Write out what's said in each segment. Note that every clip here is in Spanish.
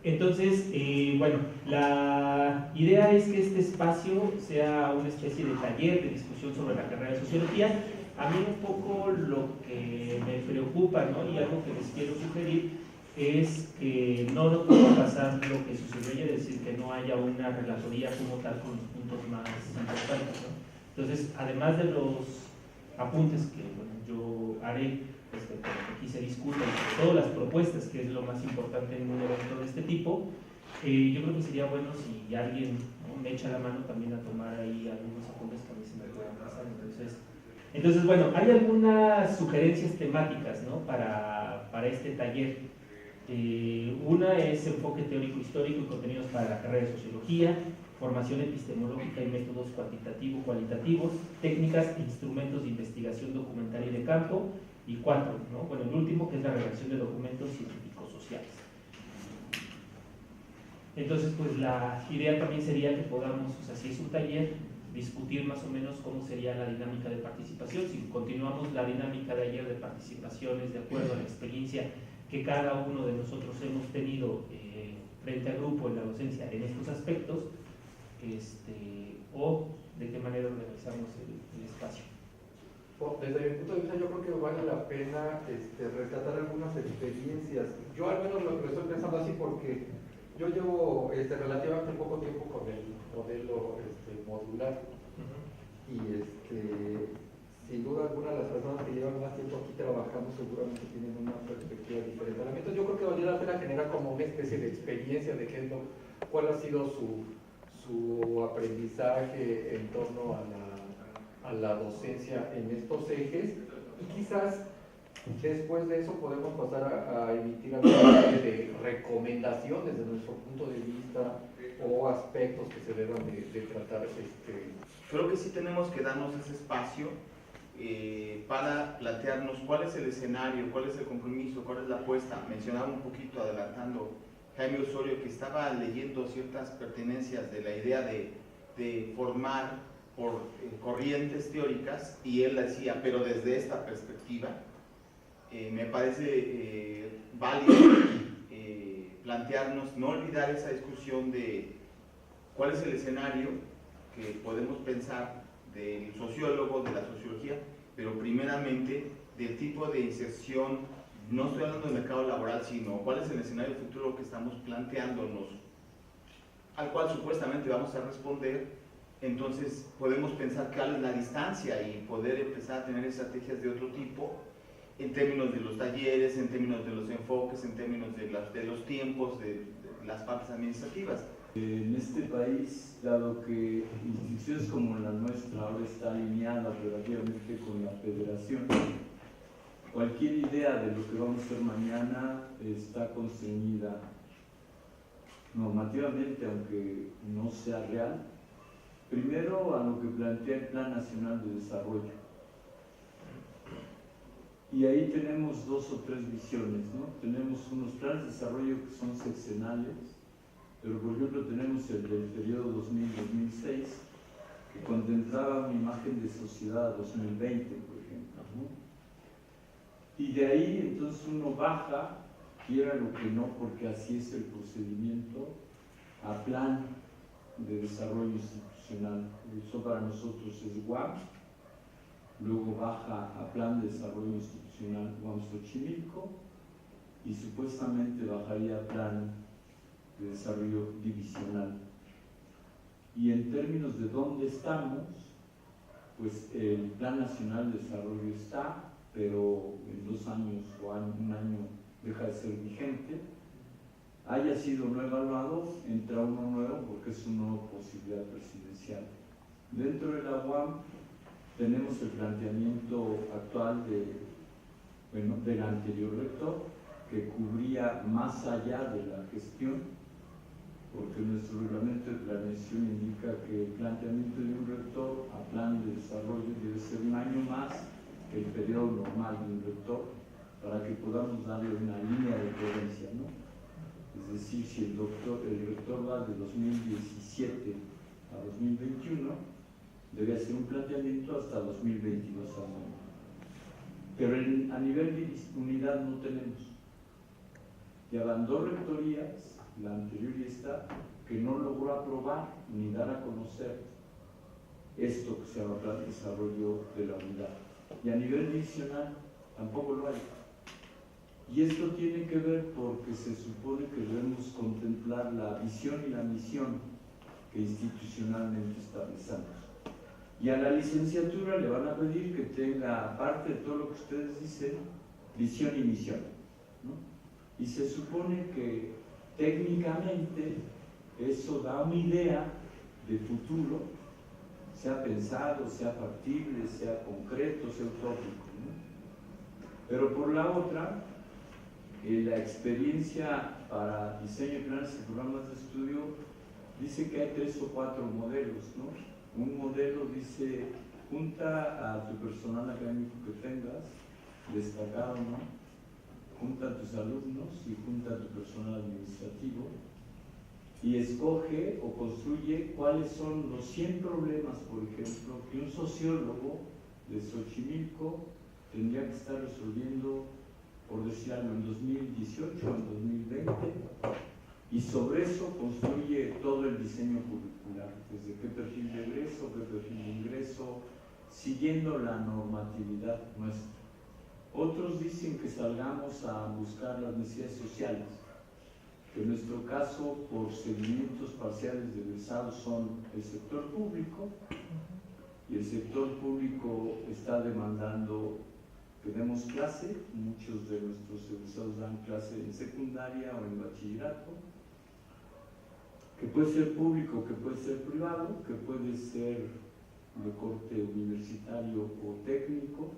Entonces, bueno, la idea es que este espacio sea una especie de taller de discusión sobre la carrera de sociología. A mí un poco lo que me preocupa, ¿no? Y algo que les quiero sugerir es que no pueda pasar lo que sucedió ayer, es decir, que no haya una relatoría como tal con los puntos más importantes, ¿no? Entonces, además de los apuntes que bueno, yo haré respecto a lo que aquí se discute, sobre todo las propuestas, que es lo más importante en un evento de este tipo, yo creo que sería bueno si alguien, ¿no?, me echa la mano también a tomar ahí algunos apuntes que a mí se me puedan pasar. Entonces, bueno, hay algunas sugerencias temáticas, ¿no?, para este taller. Una es enfoque teórico-histórico y contenidos para la carrera de sociología, formación epistemológica y métodos cuantitativo-cualitativos, técnicas e instrumentos de investigación documental y de campo, y 4, ¿no?, bueno, el último, que es la redacción de documentos científicos sociales. Entonces, pues la idea también sería que podamos, o sea, si es un taller, discutir más o menos cómo sería la dinámica de participación. Si continuamos la dinámica de ayer de participaciones de acuerdo a la experiencia que cada uno de nosotros hemos tenido frente al grupo en la docencia en estos aspectos, o de qué manera organizamos el espacio. Desde mi punto de vista, yo creo que vale la pena rescatar algunas experiencias. Yo al menos lo estoy pensando así porque yo llevo relativamente poco tiempo con el modelo modular. Y sin duda alguna las personas que llevan más tiempo aquí trabajando seguramente tienen una perspectiva diferente. Entonces yo creo que valdría la pena generar como una especie de experiencia de cuál ha sido su aprendizaje en torno a la docencia en estos ejes, y quizás después de eso podemos pasar a emitir alguna serie de recomendaciones desde nuestro punto de vista o aspectos que se deban de tratar. Creo que sí tenemos que darnos ese espacio para plantearnos cuál es el escenario, cuál es el compromiso, cuál es la apuesta. Mencionaba un poquito, adelantando, Jaime Osorio, que estaba leyendo ciertas pertenencias de la idea de formar por corrientes teóricas, y él decía, pero desde esta perspectiva. Me parece válido plantearnos, no olvidar esa discusión de cuál es el escenario que podemos pensar del sociólogo, de la sociología, pero primeramente del tipo de inserción. No estoy hablando del mercado laboral, sino cuál es el escenario futuro que estamos planteándonos, al cual supuestamente vamos a responder. Entonces podemos pensar cuál es la distancia y poder empezar a tener estrategias de otro tipo, en términos de los talleres, en términos de los enfoques, en términos de los tiempos, de las partes administrativas. En este país, dado que instituciones como la nuestra ahora está alineada relativamente con la federación, cualquier idea de lo que vamos a hacer mañana está constreñida normativamente, aunque no sea real, primero a lo que plantea el Plan Nacional de Desarrollo. Y ahí tenemos dos o tres visiones, ¿no? Tenemos unos planes de desarrollo que son sexenales, pero por ejemplo tenemos el del periodo 2000-2006, que contemplaba una imagen de sociedad a 2020, por ejemplo, ¿no? Y de ahí entonces uno baja, quiera lo que no, porque así es el procedimiento, a plan de desarrollo institucional. Eso para nosotros es UAM. Luego baja a Plan de Desarrollo Institucional UAM-Xochimilco, y supuestamente bajaría a Plan de Desarrollo Divisional. Y en términos de dónde estamos, pues el Plan Nacional de Desarrollo está, pero en 2 años o un año deja de ser vigente. Haya sido no evaluado, entra uno nuevo porque es una nueva posibilidad presidencial. Dentro de la UAM tenemos el planteamiento actual del anterior rector, que cubría más allá de la gestión, porque nuestro reglamento de planeación indica que el planteamiento de un rector a plan de desarrollo debe ser 1 año más que el periodo normal de un rector, para que podamos darle una línea de coherencia, ¿no? Es decir, si el rector va de 2017 a 2021, debe hacer un planteamiento hasta 2022 al menos. Pero a nivel de unidad no tenemos. Ya van 2 rectorías la anterior y esta, que no logró aprobar ni dar a conocer esto que se llama Plan de Desarrollo de la Unidad. Y a nivel divisional tampoco lo hay. Y esto tiene que ver porque se supone que debemos contemplar la visión y la misión que institucionalmente establecemos. Y a la licenciatura le van a pedir que tenga, aparte de todo lo que ustedes dicen, visión y misión, ¿no? Y se supone que técnicamente eso da una idea de futuro, sea pensado, sea factible, sea concreto, sea utópico, ¿no? Pero por la otra, la experiencia para diseño de planes y programas de estudio dice que hay 3 o 4 modelos, ¿no? Un modelo dice, junta a tu personal académico que tengas, destacado, ¿no? Junta a tus alumnos y junta a tu personal administrativo y escoge o construye cuáles son los 100 problemas, por ejemplo, que un sociólogo de Xochimilco tendría que estar resolviendo, por decir algo, en 2018 o en 2020, y sobre eso construye todo el diseño curricular, desde qué perfil de egreso, qué perfil de ingreso, siguiendo la normatividad nuestra. Otros dicen que salgamos a buscar las necesidades sociales, que en nuestro caso, por seguimientos parciales de egresados, son el sector público, y el sector público está demandando que demos clase. Muchos de nuestros egresados dan clase en secundaria o en bachillerato, que puede ser público, que puede ser privado, que puede ser de corte universitario o técnico.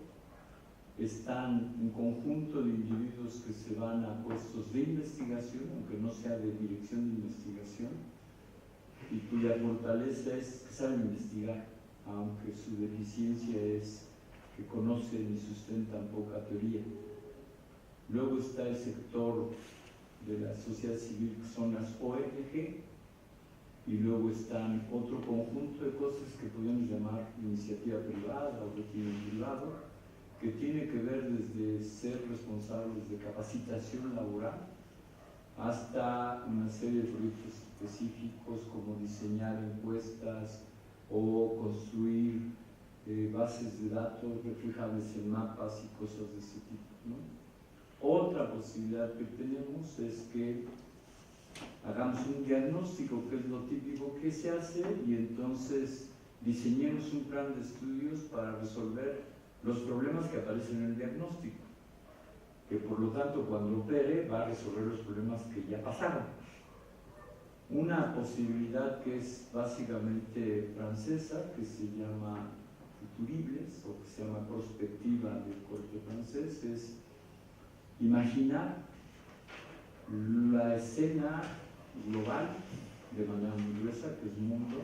Están un conjunto de individuos que se van a puestos de investigación, aunque no sea de dirección de investigación, y cuya fortaleza es que saben investigar, aunque su deficiencia es que conocen y sustentan poca teoría. Luego está el sector de la sociedad civil, que son las ONG, y luego están otro conjunto de cosas que podemos llamar iniciativa privada o régimen privado, que tiene que ver desde ser responsables de capacitación laboral hasta una serie de proyectos específicos como diseñar encuestas o construir bases de datos reflejables en mapas y cosas de ese tipo, ¿no? Otra posibilidad que tenemos es que hagamos un diagnóstico, que es lo típico que se hace, y entonces diseñemos un plan de estudios para resolver los problemas que aparecen en el diagnóstico, que por lo tanto cuando opere va a resolver los problemas que ya pasaron. Una posibilidad que es básicamente francesa, que se llama futuribles, o que se llama prospectiva del corte francés, es imaginar la escena global de manera muy gruesa, que es mundo,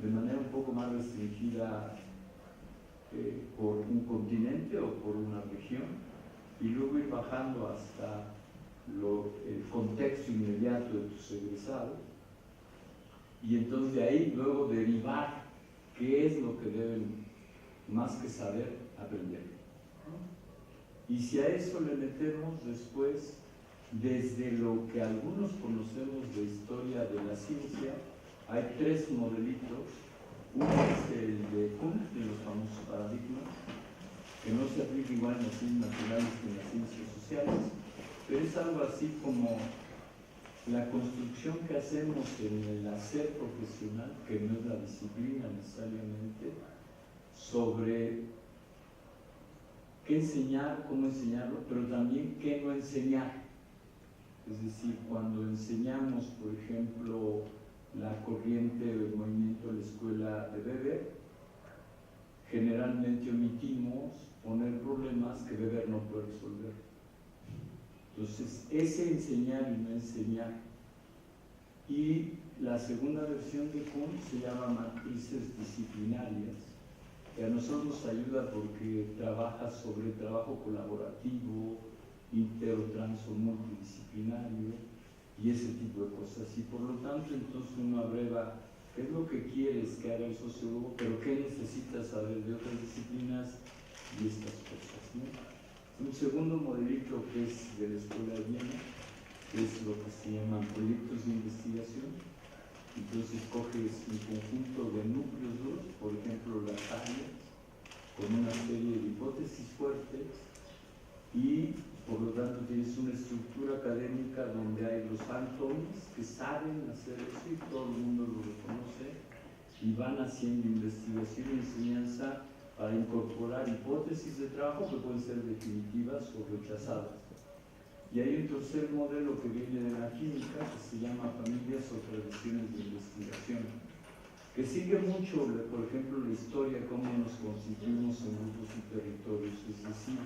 de manera un poco más restringida por un continente o por una región, y luego ir bajando hasta el contexto inmediato de tus egresados, y entonces de ahí luego derivar qué es lo que deben, más que saber, aprender, ¿no? Y si a eso le metemos después, desde lo que algunos conocemos de historia de la ciencia, hay 3 modelitos. Uno es el de Kuhn, de los famosos paradigmas, que no se aplica igual en las ciencias naturales que en las ciencias sociales, pero es algo así como la construcción que hacemos en el hacer profesional, que no es la disciplina necesariamente, sobre qué enseñar, cómo enseñarlo, pero también qué no enseñar. Es decir, cuando enseñamos, por ejemplo, la corriente del movimiento de la escuela de Weber, generalmente omitimos poner problemas que Weber no puede resolver. Entonces, ese enseñar y no enseñar. Y la segunda versión de Kuhn se llama matrices disciplinarias, que a nosotros nos ayuda porque trabaja sobre trabajo colaborativo, inter, trans o multidisciplinario y ese tipo de cosas. Y por lo tanto, entonces uno abreva qué es lo que quieres que haga el sociólogo, pero qué necesitas saber de otras disciplinas y estas cosas, ¿no? Un segundo modelito que es de la Escuela de Viena, que que es lo que se llaman proyectos de investigación. Entonces coges un conjunto de núcleos duros, por ejemplo las áreas, con una serie de hipótesis fuertes y por lo tanto tienes una estructura académica donde hay los hands-ons que saben hacer eso y todo el mundo lo reconoce y van haciendo investigación y enseñanza para incorporar hipótesis de trabajo que pueden ser definitivas o rechazadas. Y hay un tercer modelo que viene de la química que se llama familias o tradiciones de investigación, que sigue mucho, por ejemplo, la historia, cómo nos constituimos en grupos y territorios, es decir,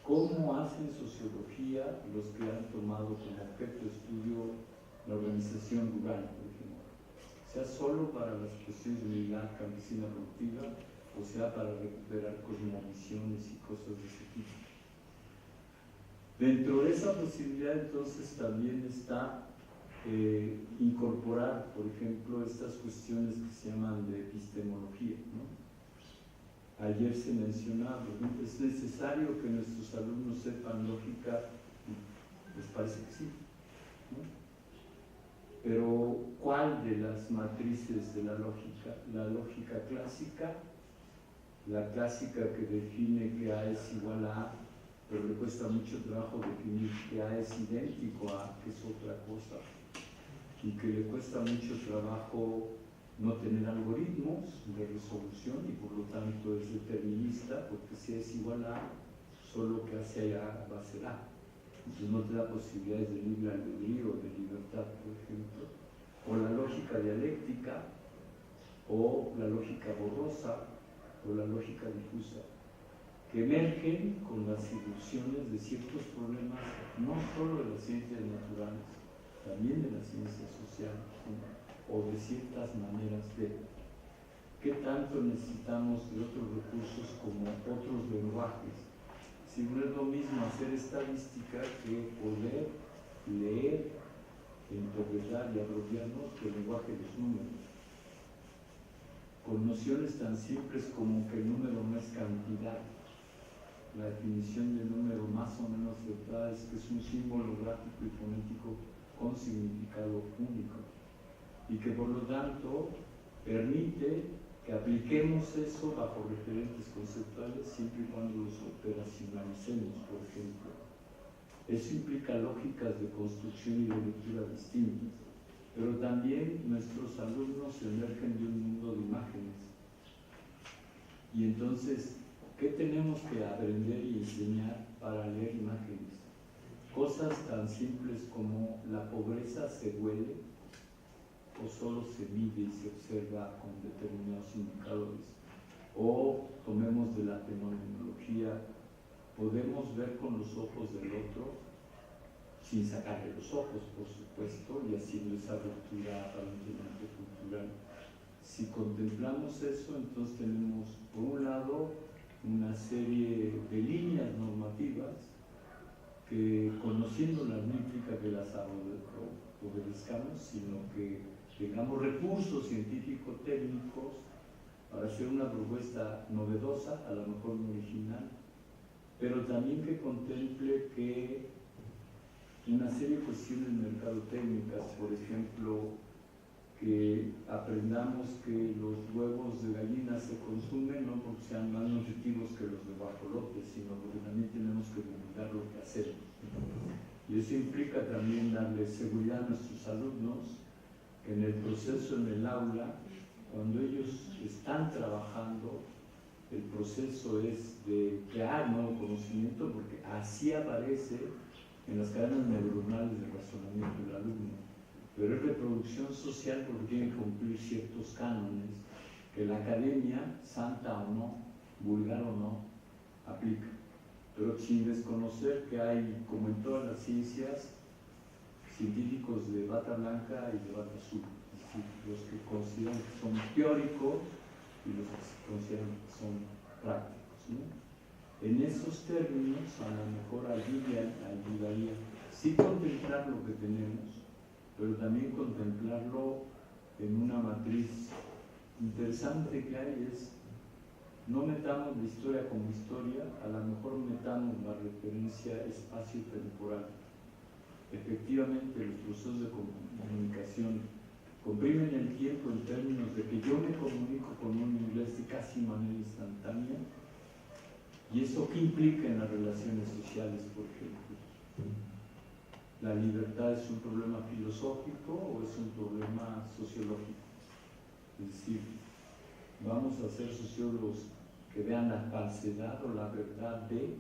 cómo hacen sociología los que han tomado como objeto de estudio la organización rural, por ejemplo, sea solo para las cuestiones de unidad campesina productiva o sea para recuperar cosmovisiones y cosas de ese tipo. Dentro de esa posibilidad entonces también está incorporar, por ejemplo, estas cuestiones que se llaman de epistemología, ¿no? Ayer se mencionaba, es necesario que nuestros alumnos sepan lógica, les parece que sí, ¿no? Pero ¿cuál de las matrices de la lógica? La lógica clásica, la clásica que define que A es igual a A, pero le cuesta mucho trabajo definir que A es idéntico a A, que es otra cosa, y que le cuesta mucho trabajo no tener algoritmos de resolución y por lo tanto es determinista, porque si es igual a A, solo que hace A va a ser A. Entonces no te da posibilidades de libre albedrío o de libertad, por ejemplo. O la lógica dialéctica, o la lógica borrosa, o la lógica difusa, que emergen con las ilusiones de ciertos problemas, no solo de las ciencias naturales, también de las ciencias sociales, ¿no? O de ciertas maneras de qué tanto necesitamos de otros recursos como otros lenguajes. Si no es lo mismo hacer estadística que poder leer, interpretar y apropiarnos del lenguaje de los números, con nociones tan simples como que el número no es cantidad. La definición de número más o menos aceptada es que es un símbolo gráfico y fonético con significado único y que por lo tanto permite que apliquemos eso bajo referentes conceptuales siempre y cuando los operacionalicemos, por ejemplo. Eso implica lógicas de construcción y de lectura distintas, pero también nuestros alumnos emergen de un mundo de imágenes. Y entonces, ¿qué tenemos que aprender y enseñar para leer imágenes? Cosas tan simples como la pobreza se huele o solo se mide y se observa con determinados indicadores. O tomemos de la fenomenología, podemos ver con los ojos del otro sin sacarle los ojos, por supuesto, y haciendo esa ruptura aparentemente cultural. Si contemplamos eso, entonces tenemos, por un lado, una serie de líneas normativas que, conociéndolas, no implica que las obedezcamos, sino que tengamos recursos científico-técnicos para hacer una propuesta novedosa, a lo mejor no original, pero también que contemple que una serie de cuestiones mercadotécnicas, por ejemplo, que aprendamos que los huevos de gallina se consumen no porque sean más nutritivos que los de guajolote, sino porque también tenemos que divulgar lo que hacemos. Y eso implica también darle seguridad a nuestros alumnos que en el proceso en el aula, cuando ellos están trabajando, el proceso es de crear nuevo conocimiento, porque así aparece en las cadenas neuronales de razonamiento del alumno, pero es reproducción social porque tiene que cumplir ciertos cánones que la academia, santa o no, vulgar o no, aplica, pero sin desconocer que hay, como en todas las ciencias, científicos de bata blanca y de bata azul, es decir, los que consideran que son teóricos y los que consideran que son prácticos, ¿no? En esos términos, a lo mejor ayudaría sí contemplar lo que tenemos, pero también contemplarlo en una matriz interesante que hay es, no metamos la historia como historia, a lo mejor metamos la referencia espacio-temporal. efectivamente los procesos de comunicación comprimen el tiempo en términos de que yo me comunico con un inglés de casi manera instantánea. ¿Y eso qué implica en las relaciones sociales, por ejemplo? ¿La libertad es un problema filosófico o es un problema sociológico? Es decir, vamos a ser sociólogos que vean la falsedad o la verdad de,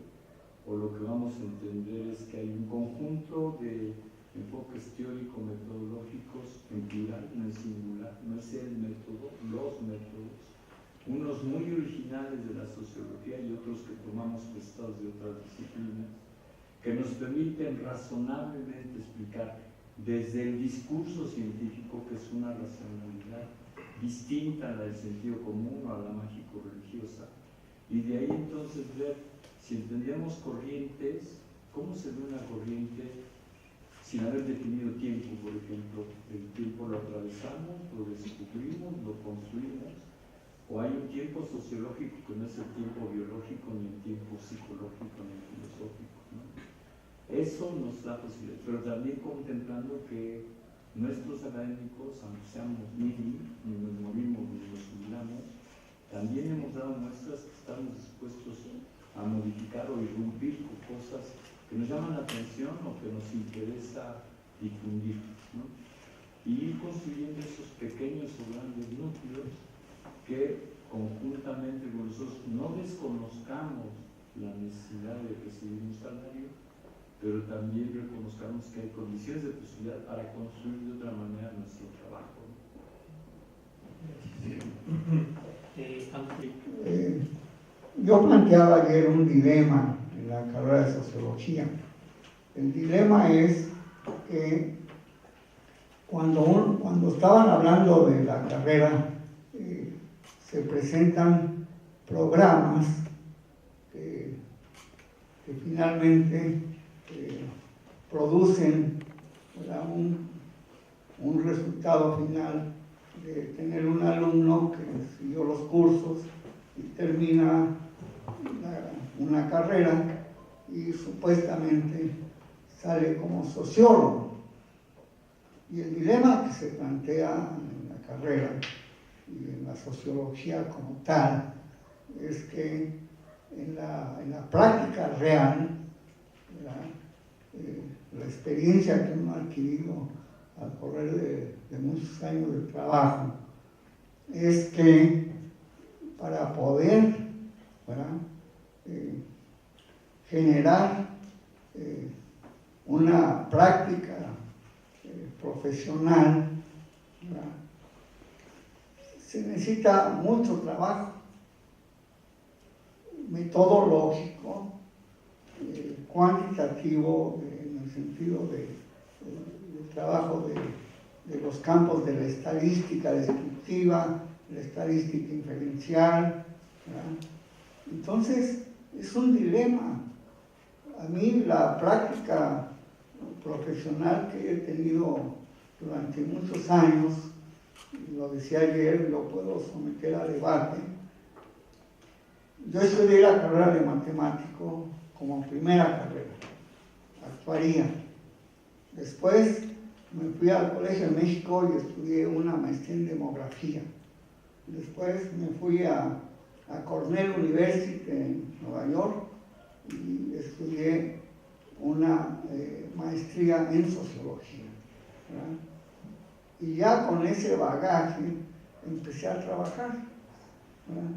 o lo que vamos a entender es que hay un conjunto de enfoques teórico-metodológicos en plural, no en singular, no es el método, los métodos, unos muy originales de la sociología y otros que tomamos prestados de otras disciplinas, que nos permiten razonablemente explicar desde el discurso científico, que es una racionalidad distinta a la del sentido común o a la mágico-religiosa, y de ahí entonces ver si entendemos corrientes, cómo se ve una corriente sin haber definido tiempo, por ejemplo. El tiempo lo atravesamos, lo descubrimos, lo construimos, o hay un tiempo sociológico que no es el tiempo biológico, ni el tiempo psicológico, ni el filosófico, ¿no? Eso nos da posibilidad, pero también contemplando que nuestros académicos, aunque seamos MIDI, ni nos morimos ni nos jubilamos, también hemos dado muestras que estamos dispuestos a modificar o irrumpir con cosas que nos llaman la atención o que nos interesa difundir, ¿no? Y ir construyendo esos pequeños o grandes núcleos que conjuntamente con nosotros no desconozcamos la necesidad de recibir un salario, pero también reconozcamos que hay condiciones de posibilidad para construir de otra manera nuestro trabajo, ¿no? Yo planteaba ayer un dilema en la carrera de sociología. El dilema es que cuando estaban hablando de la carrera, se presentan programas que finalmente producen, ¿verdad?, un resultado final de tener un alumno que siguió los cursos y termina una carrera y supuestamente sale como sociólogo. Y el dilema que se plantea en la carrera y en la sociología como tal es que en la práctica real, la experiencia que uno ha adquirido al correr de muchos años de trabajo es que para poder, ¿verdad?, generar una práctica profesional, ¿verdad?, se necesita mucho trabajo metodológico, cuantitativo, en el sentido del trabajo de los campos de la estadística descriptiva, la estadística inferencial, ¿verdad? Entonces, es un dilema. A mí la práctica profesional que he tenido durante muchos años, lo decía ayer, lo puedo someter a debate. Yo estudié la carrera de matemático como primera carrera, actuaría. Después me fui al Colegio de México y estudié una maestría en demografía. Después me fui a Cornell University en Nueva York y estudié una maestría en sociología, ¿verdad? Y ya con ese bagaje empecé a trabajar, ¿verdad?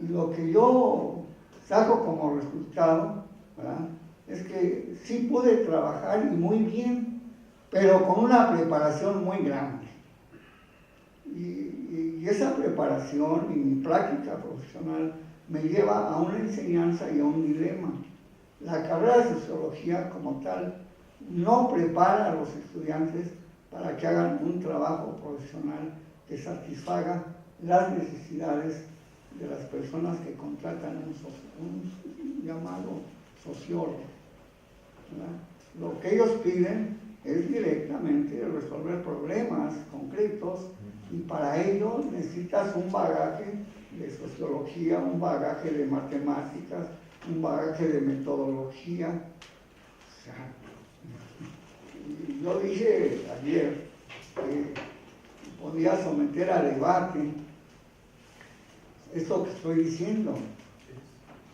Y lo que yo saco como resultado, ¿verdad?, es que sí pude trabajar y muy bien, pero con una preparación muy grande. Y esa preparación y mi práctica profesional me lleva a una enseñanza y a un dilema. La carrera de sociología como tal no prepara a los estudiantes para que hagan un trabajo profesional que satisfaga las necesidades de las personas que contratan un llamado sociólogo, ¿verdad? Lo que ellos piden es directamente resolver problemas concretos y para ello necesitas un bagaje de sociología, un bagaje de matemáticas, un bagaje de metodología. O sea, Yo dije ayer que podía someter a debate esto que estoy diciendo,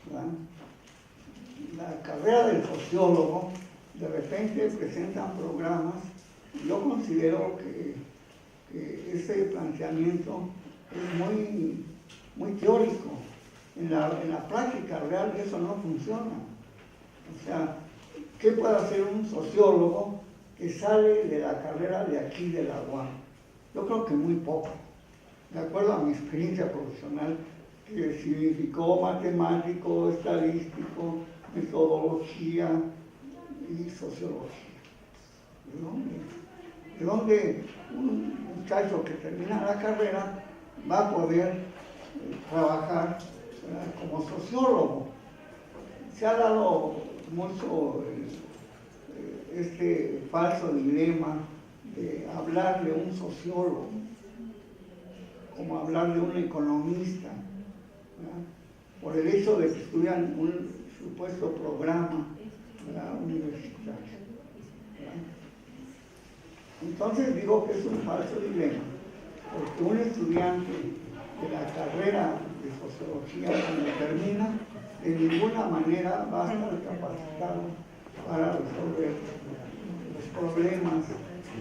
¿verdad? La carrera del sociólogo, de repente presentan programas, y yo considero que ese planteamiento es muy teórico. En la práctica real eso no funciona. O sea, ¿qué puede hacer un sociólogo que sale de la carrera de aquí de la UAM? Yo creo que muy poco. De acuerdo a mi experiencia profesional, que significó matemático, estadístico, metodología y sociología. ¿De dónde un muchacho que termina la carrera va a poder trabajar como sociólogo? Se ha dado mucho este falso dilema de hablar de un sociólogo como hablar de un economista, ¿verdad? Por el hecho de que estudian un supuesto programa, ¿verdad?, universitario, ¿verdad? Entonces digo que es un falso dilema, porque un estudiante de la carrera de sociología, cuando termina, de ninguna manera va a estar capacitado para resolver los problemas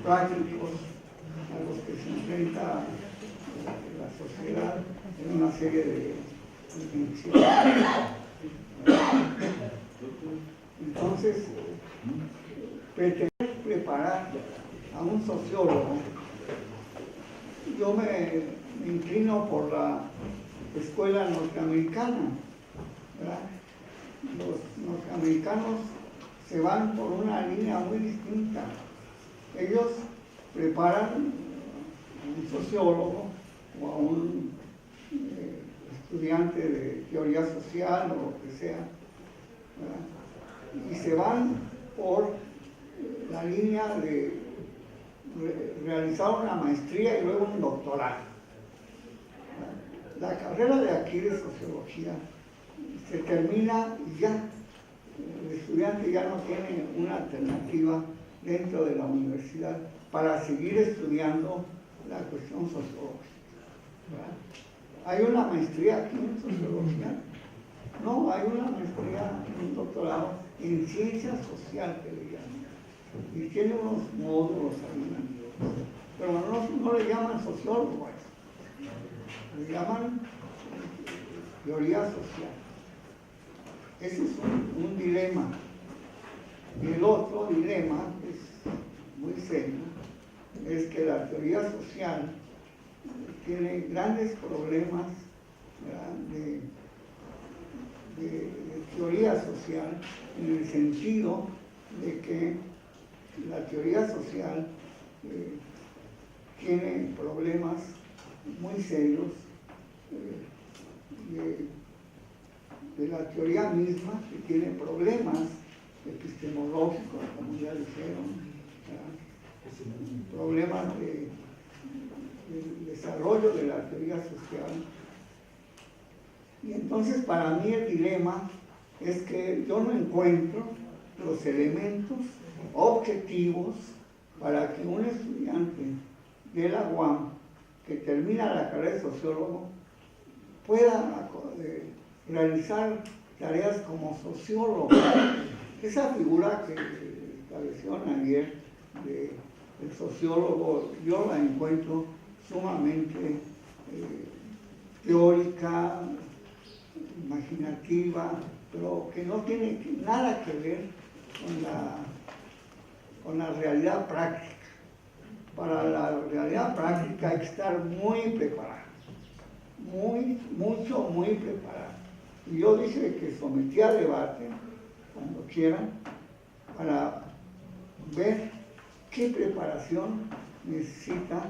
prácticos a los que se enfrenta la sociedad en una serie de dimensiones. Entonces, pretender preparar a un sociólogo, yo me inclino por la escuela norteamericana, ¿verdad? Los norteamericanos se van por una línea muy distinta. Ellos preparan a un sociólogo o a un estudiante de teoría social o lo que sea, ¿verdad? Y se van por la línea de realizar una maestría y luego un doctorado. La carrera de aquí de sociología se termina y ya. El estudiante ya no tiene una alternativa dentro de la universidad para seguir estudiando la cuestión sociológica, ¿verdad? ¿Hay una maestría aquí en sociología? No, hay una maestría, un doctorado en ciencia social que le llaman. Y tiene unos módulos ahí, pero no le llaman sociólogo a eso, le llaman teoría social. Ese es un dilema. Y el otro dilema, que es muy serio, es que la teoría social tiene grandes problemas, ¿verdad?, de teoría social, en el sentido de que la teoría social tiene problemas muy serios de la teoría misma, que tiene problemas epistemológicos, como ya dijeron, ¿verdad?, problemas del desarrollo de la teoría social. Y entonces para mí el dilema es que yo no encuentro los elementos objetivos para que un estudiante de la UAM que termina la carrera de sociólogo pueda realizar tareas como sociólogo. Esa figura que establecieron ayer del sociólogo, yo la encuentro sumamente teórica, imaginativa, pero que no tiene nada que ver con la realidad práctica. Para la realidad práctica hay que estar muy preparado, muy preparado. Y yo dije que sometí a debate, cuando quieran, para ver qué preparación necesita.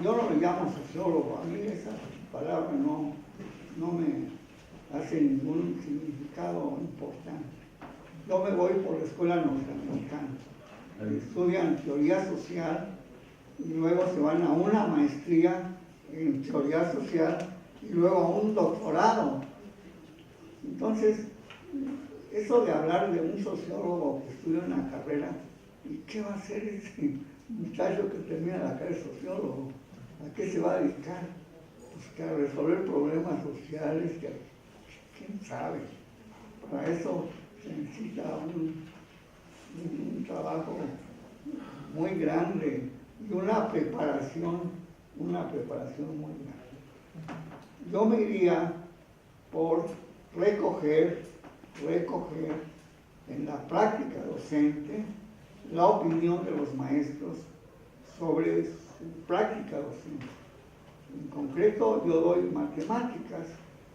Yo no le llamo sociólogo, a mí esa palabra no me hace ningún significado importante. Yo me voy por la escuela norteamericana. Estudian teoría social y luego se van a una maestría en teoría social y luego a un doctorado. Entonces, eso de hablar de un sociólogo que estudia una carrera ¿Y qué va a hacer ese muchacho que termina la carrera de sociólogo? ¿A qué se va a dedicar? Pues que a resolver problemas sociales, quién sabe. Para eso se necesita un trabajo muy grande y una preparación muy grande. Yo me iría por recoger en la práctica docente la opinión de los maestros sobre su práctica docente. En concreto, yo doy matemáticas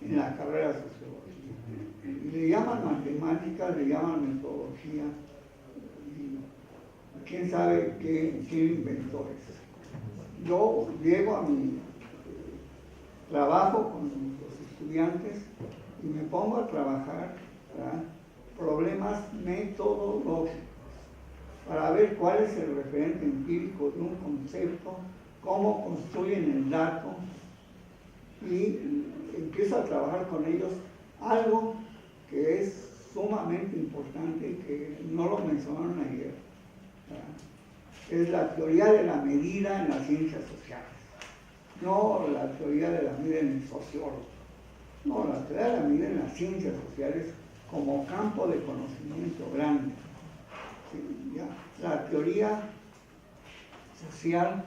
en la carrera de sociología. Y le llaman matemáticas, le llaman metodología, y quién sabe quién inventó eso. Yo llego a mi trabajo con los estudiantes y me pongo a trabajar, ¿verdad?, problemas metodológicos para ver cuál es el referente empírico de un concepto, cómo construyen el dato, y empiezo a trabajar con ellos algo que es sumamente importante y que no lo mencionaron ayer, ¿verdad?, es la teoría de la medida en las ciencias sociales. No la teoría de la medida en el sociólogo, no, la teoría de la medida en las ciencias sociales como campo de conocimiento grande. ¿Sí? Ya, la teoría social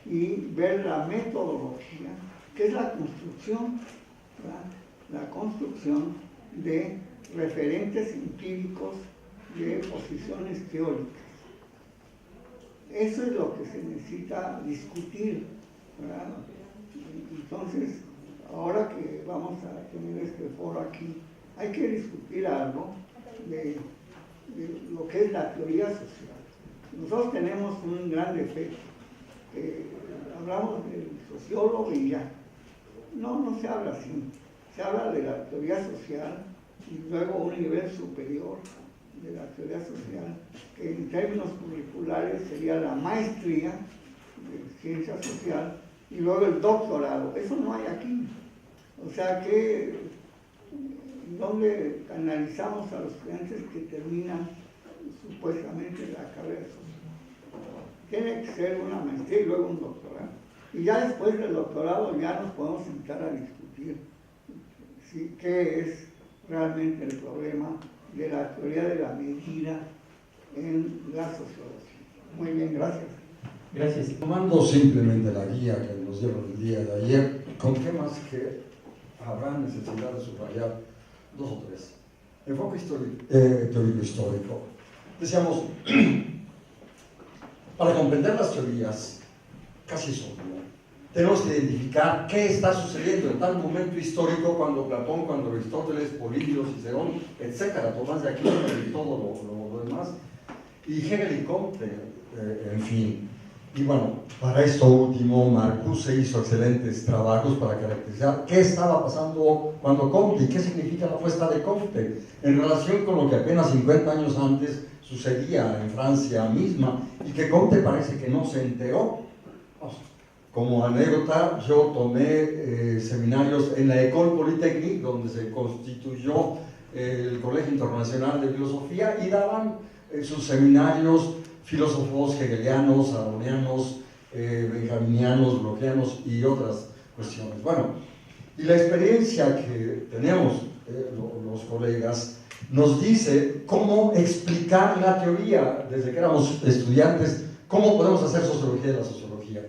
y ver la metodología, que es la construcción, ¿verdad?, la construcción de referentes empíricos de posiciones teóricas. Eso es lo que se necesita discutir, ¿verdad? Entonces, ahora que vamos a tener este foro aquí, hay que discutir algo de lo que es la teoría social. Nosotros tenemos un gran defecto. Hablamos del sociólogo y ya. No se habla así. Se habla de la teoría social y luego un nivel superior de la teoría social, que en términos curriculares sería la maestría de ciencia social y luego el doctorado. Eso no hay aquí. O sea que, ¿dónde canalizamos a los estudiantes que terminan supuestamente la carrera social? Tiene que ser una maestría y luego un doctorado. Y ya después del doctorado ya nos podemos sentar a discutir qué es realmente el problema de la teoría de la medida en la sociología. Muy bien, gracias. Gracias. Tomando simplemente la guía que nos dieron el día de ayer, con temas que habrá necesidad de subrayar, 2 o 3. Enfoque teórico-histórico. Decíamos, para comprender las teorías, casi es obvio, tenemos que identificar qué está sucediendo en tal momento histórico cuando Platón, cuando Aristóteles, Polibio, Cicerón, etcétera, Tomás de Aquino y todo lo demás, y Hegel y Comte, en fin. Y bueno, para esto último, Marcuse hizo excelentes trabajos para caracterizar qué estaba pasando cuando Comte y qué significa la puesta de Comte en relación con lo que apenas 50 años antes sucedía en Francia misma y que Comte parece que no se enteró. Como anécdota, yo tomé seminarios en la École Polytechnique, donde se constituyó el Colegio Internacional de Filosofía, y daban sus seminarios filósofos hegelianos, aronianos, benjaminianos, bloquianos y otras cuestiones. Bueno, y la experiencia que tenemos los colegas nos dice cómo explicar la teoría desde que éramos estudiantes, cómo podemos hacer sociología de la sociología.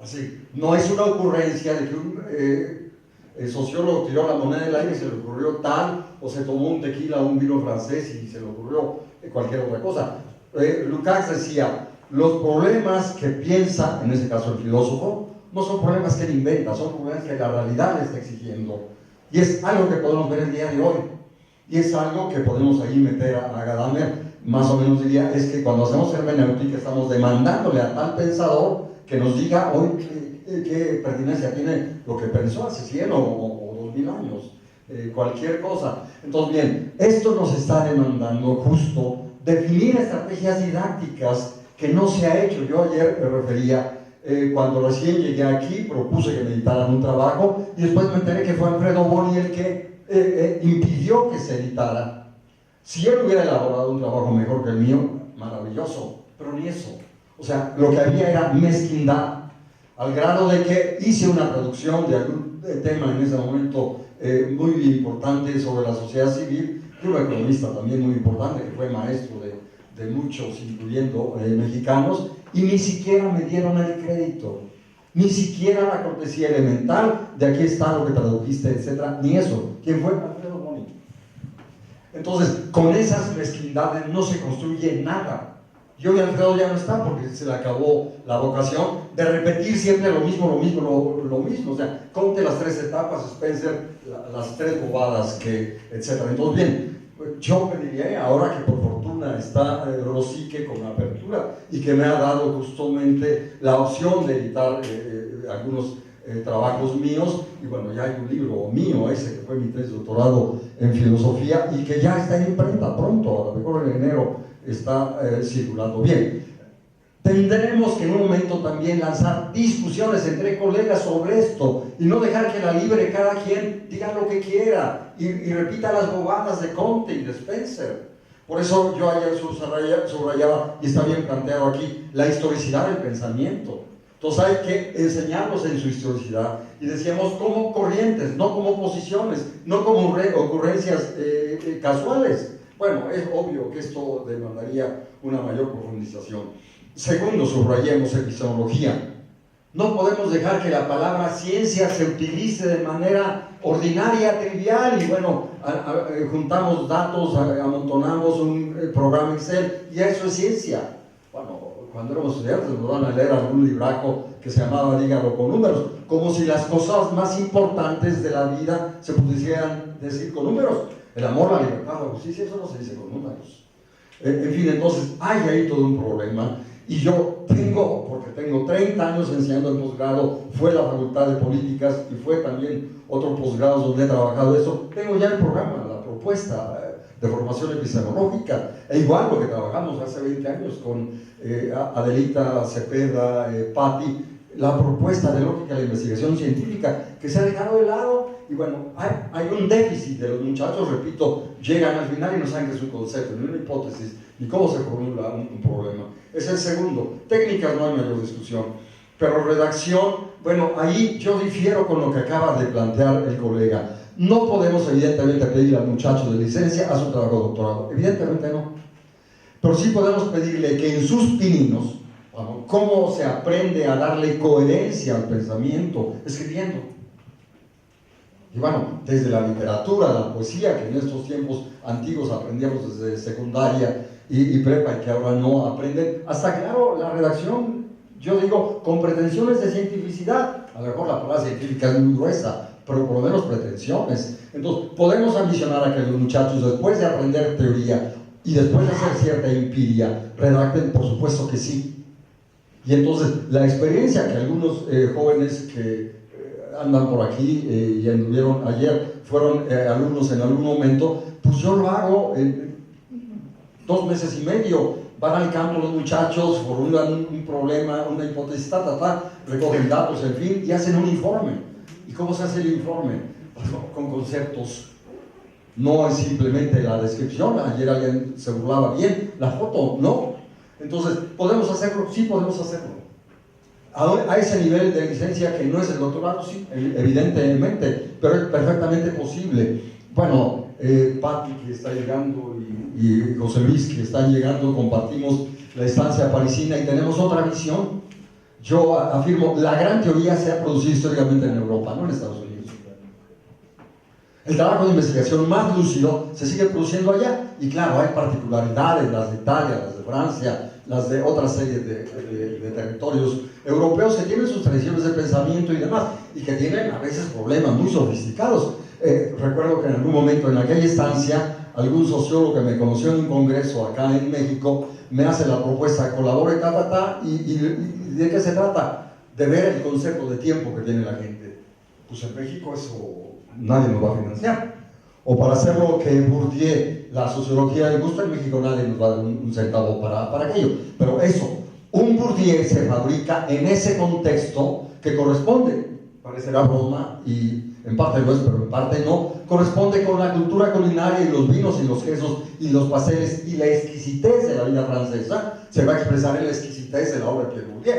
Así, no es una ocurrencia de que el sociólogo tiró la moneda del aire y se le ocurrió tal, o se tomó un tequila o un vino francés y se le ocurrió cualquier otra cosa. Lukács decía, los problemas que piensa, en ese caso el filósofo, no son problemas que él inventa, son problemas que la realidad le está exigiendo. Y es algo que podemos ver el día de hoy. Y es algo que podemos ahí meter a Gadamer, más o menos diría, es que cuando hacemos hermenéutica estamos demandándole a tal pensador que nos diga hoy qué pertinencia tiene lo que pensó hace 100 o 2000 años, cualquier cosa. Entonces, bien, esto nos está demandando justo definir estrategias didácticas que no se ha hecho. Yo ayer me refería, cuando recién llegué aquí, propuse que me editaran un trabajo y después me enteré que fue Alfredo Boni el que impidió que se editara. Si él hubiera elaborado un trabajo mejor que el mío, maravilloso, pero ni eso. O sea, lo que había era mezquindad, al grado de que hice una traducción de algún tema en ese momento muy importante sobre la sociedad civil, de un economista también muy importante, que fue maestro de muchos, incluyendo mexicanos, y ni siquiera me dieron el crédito, ni siquiera la cortesía elemental de aquí está lo que tradujiste, etcétera, ni eso. ¿Quién fue? Alfredo Moni. Entonces, con esas mezquindades no se construye nada. Y hoy Alfredo ya no está porque se le acabó la vocación de repetir siempre lo mismo. O sea, conte las 3 etapas, Spencer, las 3 bobadas, etcétera. Entonces, bien, yo pediría, ahora que por fortuna está Rosique con apertura y que me ha dado justamente la opción de editar algunos trabajos míos, y bueno, ya hay un libro mío, ese que fue mi tesis de doctorado en filosofía y que ya está en imprenta pronto, a lo mejor en enero está circulando. Bien, tendremos que en un momento también lanzar discusiones entre colegas sobre esto y no dejar que la libre cada quien diga lo que quiera y repita las bobadas de Comte y de Spencer. Por eso yo ayer subrayaba, y está bien planteado aquí, la historicidad del pensamiento. Entonces hay que enseñarlos en su historicidad, y decíamos como corrientes, no como posiciones, no como ocurrencias casuales. Bueno, es obvio que esto demandaría una mayor profundización. Segundo, subrayemos epistemología. No podemos dejar que la palabra ciencia se utilice de manera ordinaria, trivial, y bueno, juntamos datos, amontonamos un programa Excel, y eso es ciencia. Bueno, cuando éramos estudiantes nos van a leer algún libraco que se llamaba Dígalo con números, como si las cosas más importantes de la vida se pudieran decir con números. El amor, la libertad, la justicia, eso no se dice con números. En fin, entonces hay ahí todo un problema. Y yo porque tengo 30 años enseñando el posgrado, fue la Facultad de Políticas y fue también otro posgrado donde he trabajado eso, tengo ya el programa, la propuesta de formación epistemológica, e igual lo que trabajamos hace 20 años con Adelita Cepeda, Patti, la propuesta de lógica de la investigación científica, que se ha dejado de lado. Y bueno, hay un déficit de los muchachos, repito, llegan al final y no saben qué es un concepto, ni una hipótesis, ni cómo se formula un problema. Es el segundo. Técnicas no hay mayor discusión, pero redacción, bueno, ahí yo difiero con lo que acaba de plantear el colega. No podemos evidentemente pedirle al muchacho de licencia a su trabajo de doctorado, evidentemente no. Pero sí podemos pedirle que en sus pininos, bueno, cómo se aprende a darle coherencia al pensamiento, escribiendo. Y bueno, desde la literatura, la poesía, que en estos tiempos antiguos aprendíamos desde secundaria y prepa, y que ahora no aprenden, hasta claro, la redacción, yo digo, con pretensiones de cientificidad. A lo mejor la palabra científica es muy gruesa, pero por lo menos pretensiones. Entonces, podemos ambicionar a que los muchachos, después de aprender teoría y después de hacer cierta empiria, redacten, por supuesto que sí. Y entonces, la experiencia que algunos jóvenes que andan por aquí y anduvieron ayer, fueron alumnos en algún momento, pues yo lo hago en 2 meses y medio. Van al campo los muchachos, formulan un problema, una hipótesis, recogen datos, en fin, y hacen un informe. ¿Y cómo se hace el informe? Pues con conceptos. No es simplemente la descripción. Ayer alguien se burlaba bien, la foto, no. Entonces, ¿podemos hacerlo? Sí, podemos hacerlo. A ese nivel de licencia que no es el doctorado, sí, evidentemente, pero es perfectamente posible. Bueno, Patti, que está llegando, y José Luis, que están llegando, compartimos la estancia parisina y tenemos otra visión. Yo afirmo, la gran teoría se ha producido históricamente en Europa, no en Estados Unidos. El trabajo de investigación más lúcido se sigue produciendo allá, y claro, hay particularidades, las de Italia, las de Francia, las de otra serie de territorios europeos que tienen sus tradiciones de pensamiento y demás, y que tienen a veces problemas muy sofisticados. Recuerdo que en algún momento en aquella estancia, algún sociólogo que me conoció en un congreso acá en México me hace la propuesta, colabore, y ¿de qué se trata? De ver el concepto de tiempo que tiene la gente. Pues en México eso nadie nos va a financiar. O para hacer lo que Bourdieu, la sociología del gusto, en México nadie nos va a dar un centavo para aquello. Pero eso, un Bourdieu se fabrica en ese contexto que corresponde, parecerá broma, y en parte lo es, pero en parte no, corresponde con la cultura culinaria y los vinos y los quesos y los pasteles y la exquisitez de la vida francesa se va a expresar en la exquisitez de la obra de Pierre Bourdieu,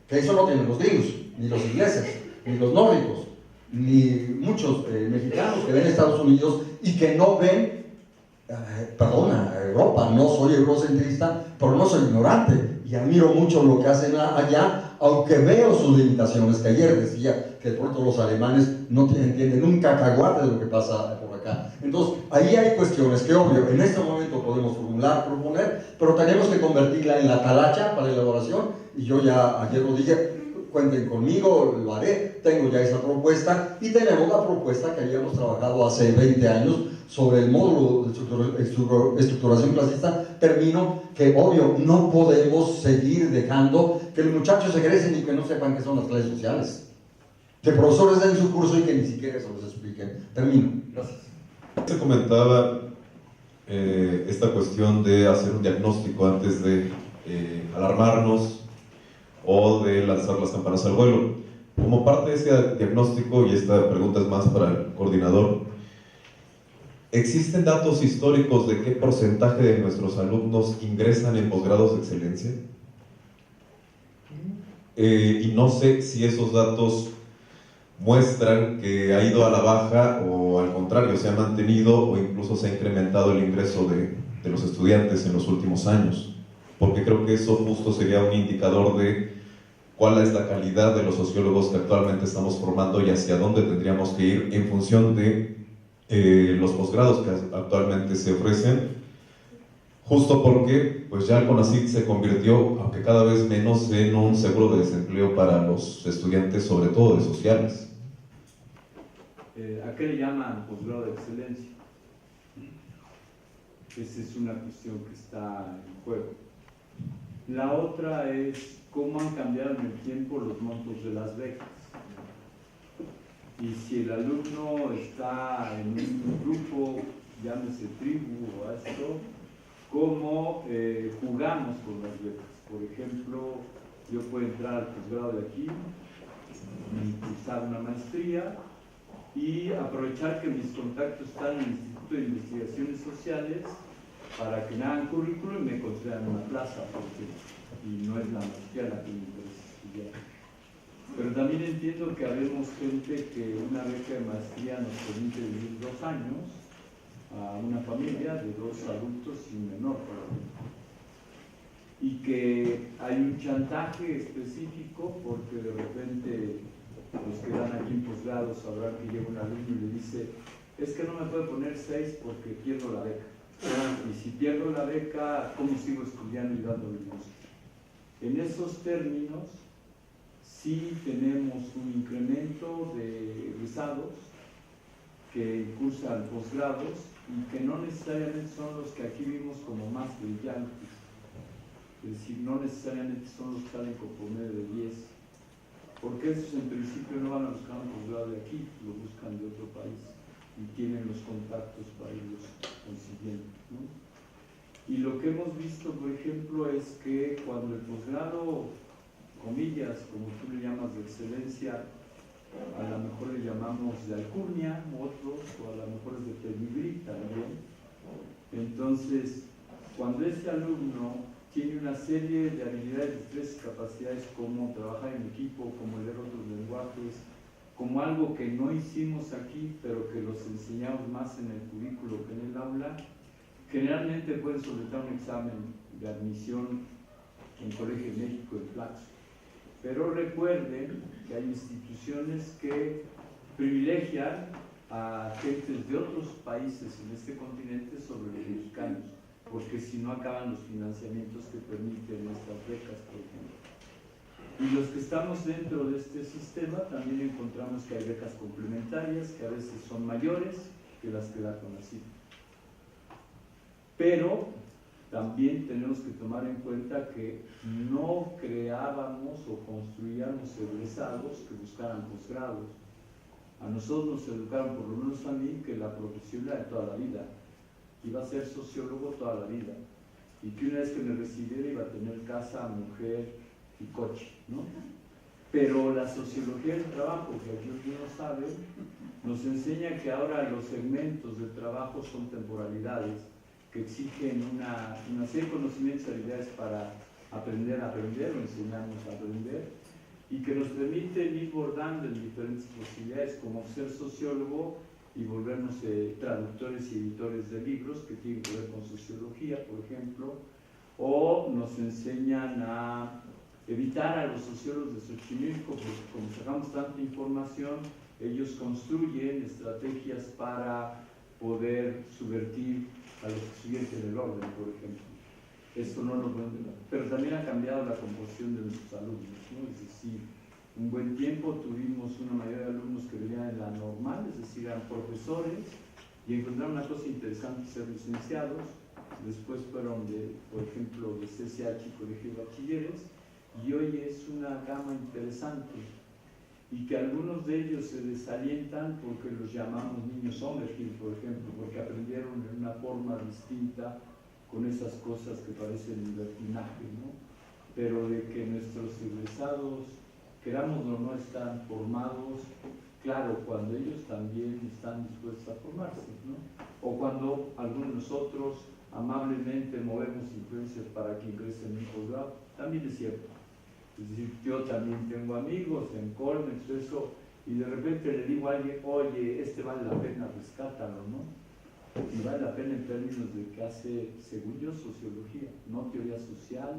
que eso no tienen los gringos, ni los ingleses, ni los nórdicos, ni muchos mexicanos que ven Estados Unidos y que no ven, perdona, Europa. No soy eurocentrista, pero no soy ignorante y admiro mucho lo que hacen allá, aunque veo sus limitaciones, que ayer decía que de pronto los alemanes no entienden un cacahuate de lo que pasa por acá. Entonces, ahí hay cuestiones que, obvio, en este momento podemos formular, proponer, pero tenemos que convertirla en la talacha para la elaboración, y yo ya ayer lo dije, cuenten conmigo, lo haré, tengo ya esa propuesta, y tenemos la propuesta que habíamos trabajado hace 20 años sobre el módulo de estructuración clasista. Termino que, obvio, no podemos seguir dejando que los muchachos egresen y que no sepan qué son las clases sociales, que profesores den su curso y que ni siquiera se los expliquen. Termino, gracias. Se comentaba esta cuestión de hacer un diagnóstico antes de alarmarnos o de lanzar las campanas al vuelo. Como parte de ese diagnóstico, y esta pregunta es más para el coordinador, ¿existen datos históricos de qué porcentaje de nuestros alumnos ingresan en posgrados de excelencia? Y no sé si esos datos muestran que ha ido a la baja o al contrario, se ha mantenido o incluso se ha incrementado el ingreso de los estudiantes en los últimos años, porque creo que eso justo sería un indicador de cuál es la calidad de los sociólogos que actualmente estamos formando y hacia dónde tendríamos que ir en función de los posgrados que actualmente se ofrecen, justo porque pues ya el CONACYT se convirtió, aunque cada vez menos, en un seguro de desempleo para los estudiantes, sobre todo de sociales. ¿A qué le llaman posgrado de excelencia? Esa es una cuestión que está en juego. La otra es cómo han cambiado en el tiempo los montos de las becas. Y si el alumno está en un grupo, llámese tribu o esto, ¿cómo jugamos con las becas? Por ejemplo, yo puedo entrar al posgrado de aquí, impulsar una maestría y aprovechar que mis contactos están en el Instituto de Investigaciones Sociales para que me hagan currículum y me concedan una plaza, y no es la maestría la que me interesa estudiar. Pero también entiendo que habemos gente que una beca de maestría nos permite vivir 2 años a una familia de 2 adultos y un menor, por ejemplo. Y que hay un chantaje específico porque de repente los que dan aquí en posgrado sabrán que llega un alumno y le dice: es que no me puede poner 6 porque pierdo la beca. Y si pierdo la beca, ¿cómo sigo estudiando y dando el gusto? En esos términos, sí tenemos un incremento de egresados que cursan posgrados y que no necesariamente son los que aquí vimos como más brillantes. Es decir, no necesariamente son los que salen con promedio de 10. Porque esos en principio no van a buscar un posgrado de aquí, lo buscan de otro país y tienen los contactos para irlos consiguiendo, ¿no? Y lo que hemos visto, por ejemplo, es que cuando el posgrado, comillas, como tú le llamas, de excelencia, a lo mejor le llamamos de alcurnia, otros, o a lo mejor es de pedigrí también. Entonces, cuando ese alumno tiene una serie de habilidades, destrezas y capacidades como trabajar en equipo, como leer otros lenguajes, como algo que no hicimos aquí, pero que los enseñamos más en el currículo que en el aula, generalmente pueden solicitar un examen de admisión en Colegio de México en Flaxo. Pero recuerden que hay instituciones que privilegian a gentes de otros países en este continente sobre los mexicanos, porque si no acaban los financiamientos que permiten estas becas, por ejemplo. Y los que estamos dentro de este sistema también encontramos que hay becas complementarias que a veces son mayores que las que da CONACYT. Pero también tenemos que tomar en cuenta que no creábamos o construíamos egresados que buscaran posgrados. A nosotros nos educaron, por lo menos a mí, que la profesión era de toda la vida. Iba a ser sociólogo toda la vida. Y que una vez que me recibiera iba a tener casa, mujer y coche, ¿no? Pero la sociología del trabajo, que algunos no saben, nos enseña que ahora los segmentos del trabajo son temporalidades que exigen una serie de conocimientos y habilidades para aprender a aprender o enseñarnos a aprender, y que nos permiten ir bordando en diferentes posibilidades, como ser sociólogo y volvernos traductores y editores de libros que tienen que ver con sociología, por ejemplo, o nos enseñan a evitar a los sociólogos de Xochimilco, porque como sacamos tanta información, ellos construyen estrategias para poder subvertir a los que siguen en el orden, por ejemplo. Esto no lo pueden ver. Pero también ha cambiado la composición de nuestros alumnos, ¿no? Es decir, un buen tiempo tuvimos una mayoría de alumnos que venían en la normal, es decir, eran profesores, y encontraron una cosa interesante, ser licenciados. Después fueron, por ejemplo, de CCH, Colegio de Bachilleres, y hoy es una gama interesante, y que algunos de ellos se desalientan porque los llamamos niños Sommerhill, por ejemplo, porque aprendieron de una forma distinta con esas cosas que parecen libertinaje, ¿no? Pero de que nuestros egresados, querámoslo o no, están formados, claro, cuando ellos también están dispuestos a formarse, ¿no? O cuando algunos de nosotros amablemente movemos influencias para que ingresen en un posgrado, también es cierto. Es decir, yo también tengo amigos en Colmex, eso, y de repente le digo a alguien, oye, vale la pena, rescátalo, ¿no? Y vale la pena en términos de que hace, según yo, sociología, no teoría social,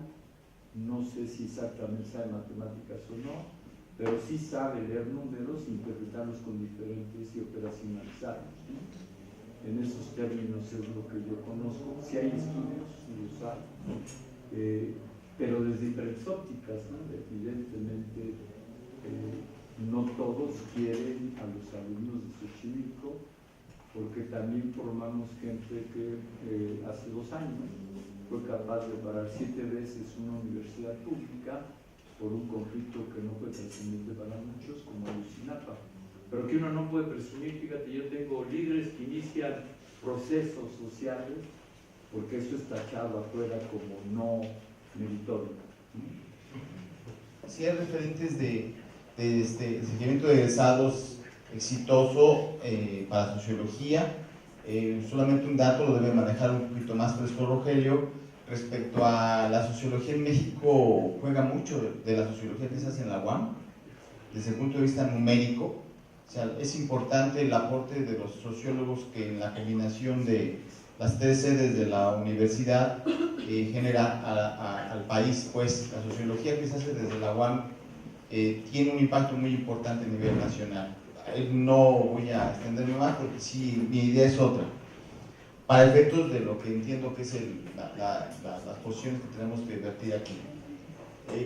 no sé si exactamente sabe matemáticas o no, pero sí sabe leer números, interpretarlos con diferentes y operacionalizarlos, ¿no? En esos términos es lo que yo conozco. Si hay estudios, los hay, pero desde diferentes ópticas, ¿no? Evidentemente, no todos quieren a los alumnos de Xochimilco, porque también formamos gente que hace 2 años fue capaz de parar 7 veces una universidad pública por un conflicto que no fue trascendente para muchos, como Ayotzinapa. Pero que uno no puede presumir. Fíjate, yo tengo líderes que inician procesos sociales porque eso es tachado afuera como no meritorio. Sí, hay referentes de seguimiento de egresados exitoso para sociología. Solamente un dato lo debe manejar un poquito más fresco Rogelio. Respecto a la sociología en México, juega mucho de la sociología que se hace en la UAM, desde el punto de vista numérico. O sea, es importante el aporte de los sociólogos que en la combinación de las 3 sedes de la universidad genera al país. Pues la sociología que se hace desde la UAM tiene un impacto muy importante a nivel nacional. No voy a extenderme más porque sí, mi idea es otra. Para efectos de lo que entiendo que es las posiciones que tenemos que vertir aquí.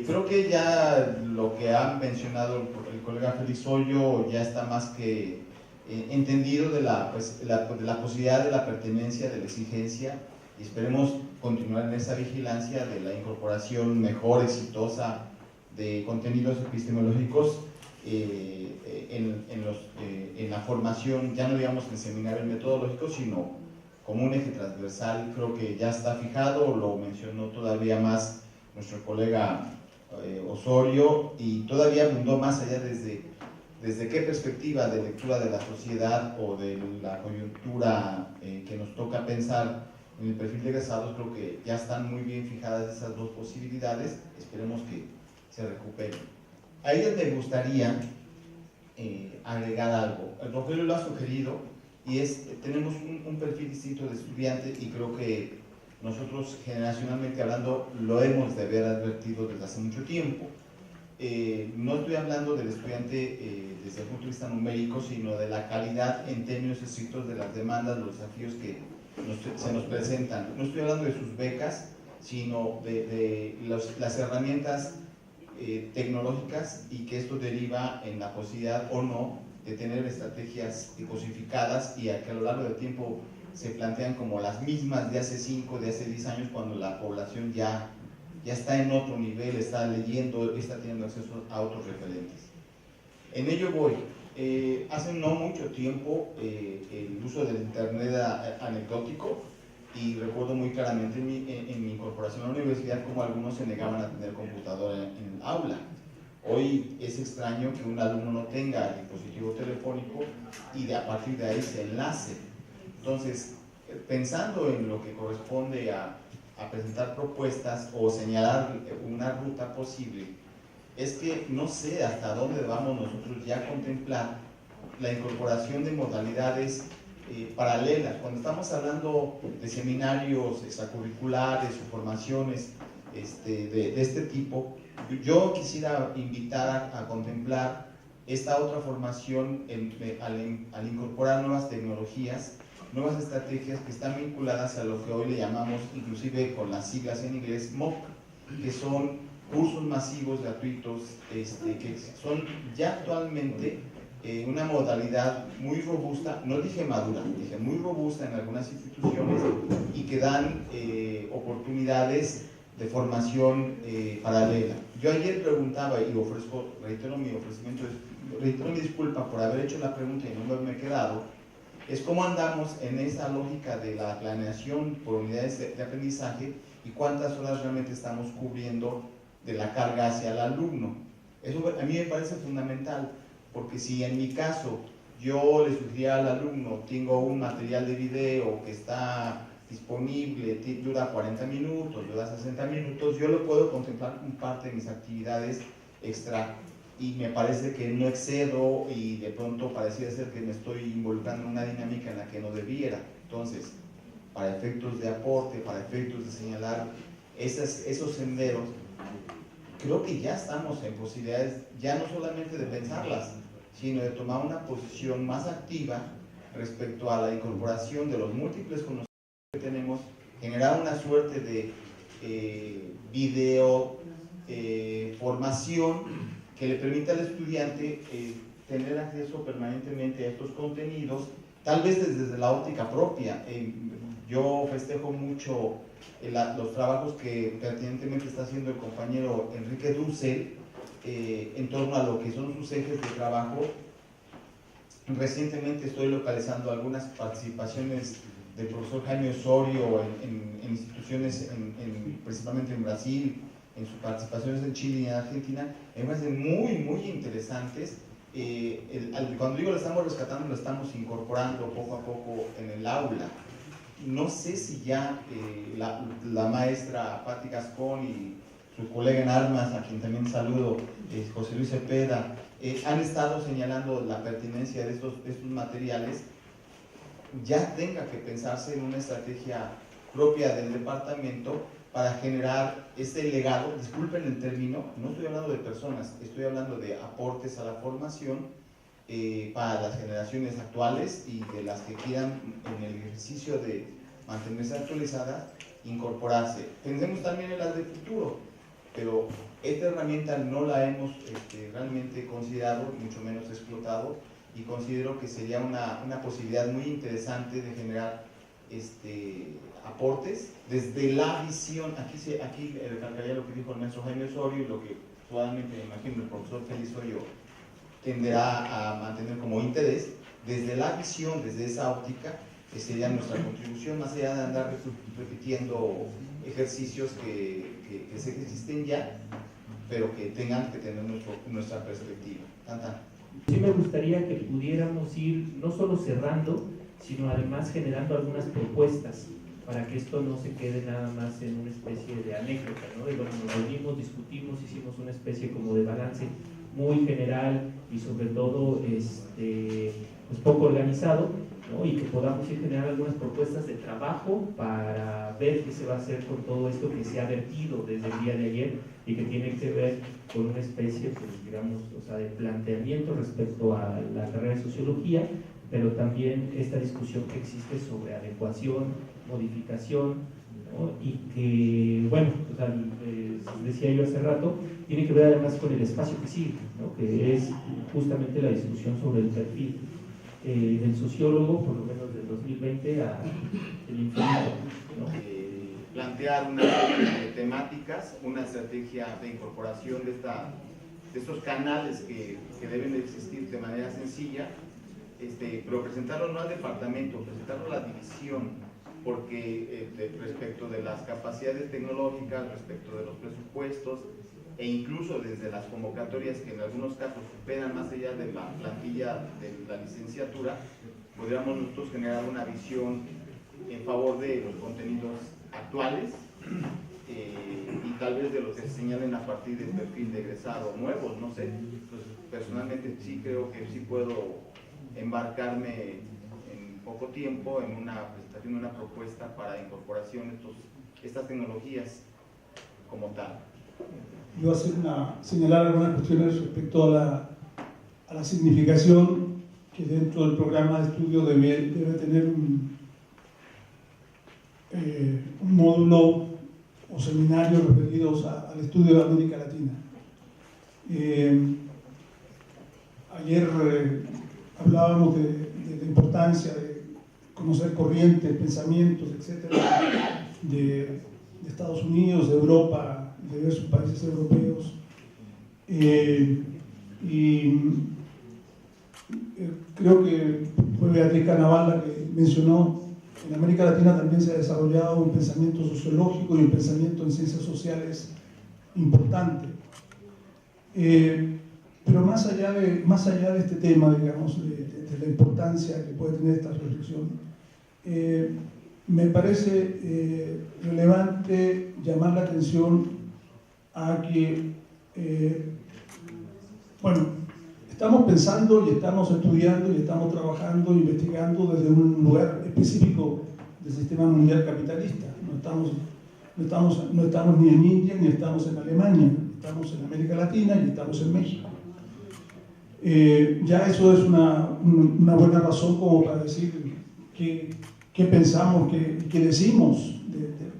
Creo que ya lo que ha mencionado el colega Félix Hoyo ya está más que entendido de la posibilidad de la pertenencia, de la exigencia, y esperemos continuar en esa vigilancia de la incorporación mejor, exitosa de contenidos epistemológicos en la formación, ya no digamos en seminario metodológico, sino como un eje transversal. Creo que ya está fijado, lo mencionó todavía más nuestro colega Osorio, y todavía abundó más allá desde qué perspectiva de lectura de la sociedad o de la coyuntura que nos toca pensar en el perfil de egresados. Creo que ya están muy bien fijadas esas 2 posibilidades, esperemos que se recuperen. A ella me gustaría agregar algo. El Rogelio lo ha sugerido, y tenemos un perfil distinto de estudiante, y creo que nosotros generacionalmente hablando lo hemos de haber advertido desde hace mucho tiempo. No estoy hablando del estudiante desde el punto de vista numérico, sino de la calidad en términos estrictos de las demandas, los desafíos que se nos presentan. No estoy hablando de sus becas, sino de las herramientas tecnológicas, y que esto deriva en la posibilidad o no de tener estrategias cosificadas, y a que a lo largo del tiempo se plantean como las mismas de hace 5, de hace 10 años, cuando la población ya está en otro nivel, está leyendo, está teniendo acceso a otros referentes. En ello voy. Hace no mucho tiempo el uso del internet era anecdótico, y recuerdo muy claramente en mi incorporación a la universidad cómo algunos se negaban a tener computadora en el aula. Hoy es extraño que un alumno no tenga el dispositivo telefónico y a partir de ahí se enlace. Entonces, pensando en lo que corresponde a presentar propuestas o señalar una ruta posible, es que no sé hasta dónde vamos nosotros ya a contemplar la incorporación de modalidades paralelas. Cuando estamos hablando de seminarios extracurriculares o formaciones de este tipo, yo quisiera invitar a contemplar esta otra formación al incorporar nuevas tecnologías, nuevas estrategias que están vinculadas a lo que hoy le llamamos, inclusive con las siglas en inglés, MOOC, que son cursos masivos gratuitos, que son ya actualmente una modalidad muy robusta, no dije madura, dije muy robusta en algunas instituciones y que dan oportunidades de formación paralela. Yo ayer preguntaba y reitero mi ofrecimiento, reitero mi disculpa por haber hecho la pregunta y no me he quedado, es cómo andamos en esa lógica de la planeación por unidades de aprendizaje y cuántas horas realmente estamos cubriendo de la carga hacia el alumno. Eso a mí me parece fundamental, porque si en mi caso yo le sugiero al alumno, tengo un material de video que está disponible, dura 40 minutos, dura 60 minutos, yo lo puedo contemplar como parte de mis actividades extra y me parece que no excedo y de pronto pareciera ser que me estoy involucrando en una dinámica en la que no debiera. Entonces, para efectos de aporte, para efectos de señalar esos senderos, creo que ya estamos en posibilidades ya no solamente de pensarlas, sino de tomar una posición más activa respecto a la incorporación de los múltiples conocimientos que tenemos, generar una suerte de video formación que le permita al estudiante tener acceso permanentemente a estos contenidos, tal vez desde la óptica propia. Yo festejo mucho los trabajos que pertinentemente está haciendo el compañero Enrique Dussel en torno a lo que son sus ejes de trabajo. Recientemente estoy localizando algunas participaciones del profesor Jaime Osorio en instituciones, principalmente en Brasil, en sus participaciones en Chile y en Argentina, me parecen muy interesantes. Cuando digo lo estamos rescatando, lo estamos incorporando poco a poco en el aula. No sé si ya la maestra Patti Gascón y su colega en armas, a quien también saludo, José Luis Cepeda, han estado señalando la pertinencia de estos materiales. Ya tenga que pensarse en una estrategia propia del departamento para generar este legado. Disculpen el término, no estoy hablando de personas, estoy hablando de aportes a la formación para las generaciones actuales y de las que quieran en el ejercicio de mantenerse actualizadas, incorporarse. Pensemos también en las de futuro, pero esta herramienta no la hemos realmente considerado, mucho menos explotado, y considero que sería una posibilidad muy interesante de generar aportes desde la visión. Aquí recalcaría lo que dijo el maestro Jaime Osorio y lo que probablemente, me imagino, el profesor Félix Osorio tenderá a mantener como interés, desde la visión, desde esa óptica, que sería nuestra contribución, más allá de andar repitiendo ejercicios que sé que existen ya, pero que tengan que tener nuestra perspectiva. Sí me gustaría que pudiéramos ir no solo cerrando, sino además generando algunas propuestas para que esto no se quede nada más en una especie de anécdota, ¿no? Y bueno, nos reunimos, discutimos, hicimos una especie como de balance muy general y sobre todo pues poco organizado, ¿no? Y que podamos ir generando algunas propuestas de trabajo para ver qué se va a hacer con todo esto que se ha vertido desde el día de ayer y que tiene que ver con una especie, pues, digamos, o sea, de planteamiento respecto a la carrera de sociología, pero también esta discusión que existe sobre adecuación, modificación, ¿no? Y que, bueno, o sea, decía yo hace rato, tiene que ver además con el espacio que sigue, ¿no? Que es justamente la discusión sobre el perfil del sociólogo, por lo menos del 2020 a el infinito, ¿no? Plantear una serie de temáticas, una estrategia de incorporación de estos canales que deben de existir de manera sencilla, pero presentarlo no al departamento, presentarlo a la división, porque respecto de las capacidades tecnológicas, respecto de los presupuestos, e incluso desde las convocatorias que en algunos casos superan más allá de la plantilla de la licenciatura, podríamos nosotros generar una visión en favor de los contenidos actuales y tal vez de los que se señalen a partir del perfil de egresado nuevos, no sé. Entonces, personalmente sí creo que sí puedo embarcarme en poco tiempo en una presentación, una propuesta para incorporación de estas tecnologías como tal. Yo señalar algunas cuestiones respecto a la significación que dentro del programa de estudio debe tener un módulo o seminario referidos al estudio de América Latina. Ayer hablábamos de la importancia de conocer corrientes, pensamientos, etcétera, de Estados Unidos, de Europa, de diversos países europeos. Creo que fue Beatriz Canaval la que mencionó, en América Latina también se ha desarrollado un pensamiento sociológico y un pensamiento en ciencias sociales importante. Pero más allá de este tema, digamos, de la importancia que puede tener esta reflexión, me parece relevante llamar la atención a que, estamos pensando y estamos estudiando y estamos trabajando, investigando desde un lugar específico del sistema mundial capitalista. No estamos ni en India ni estamos en Alemania, estamos en América Latina y estamos en México. Ya eso es una buena razón como para decir qué pensamos, qué decimos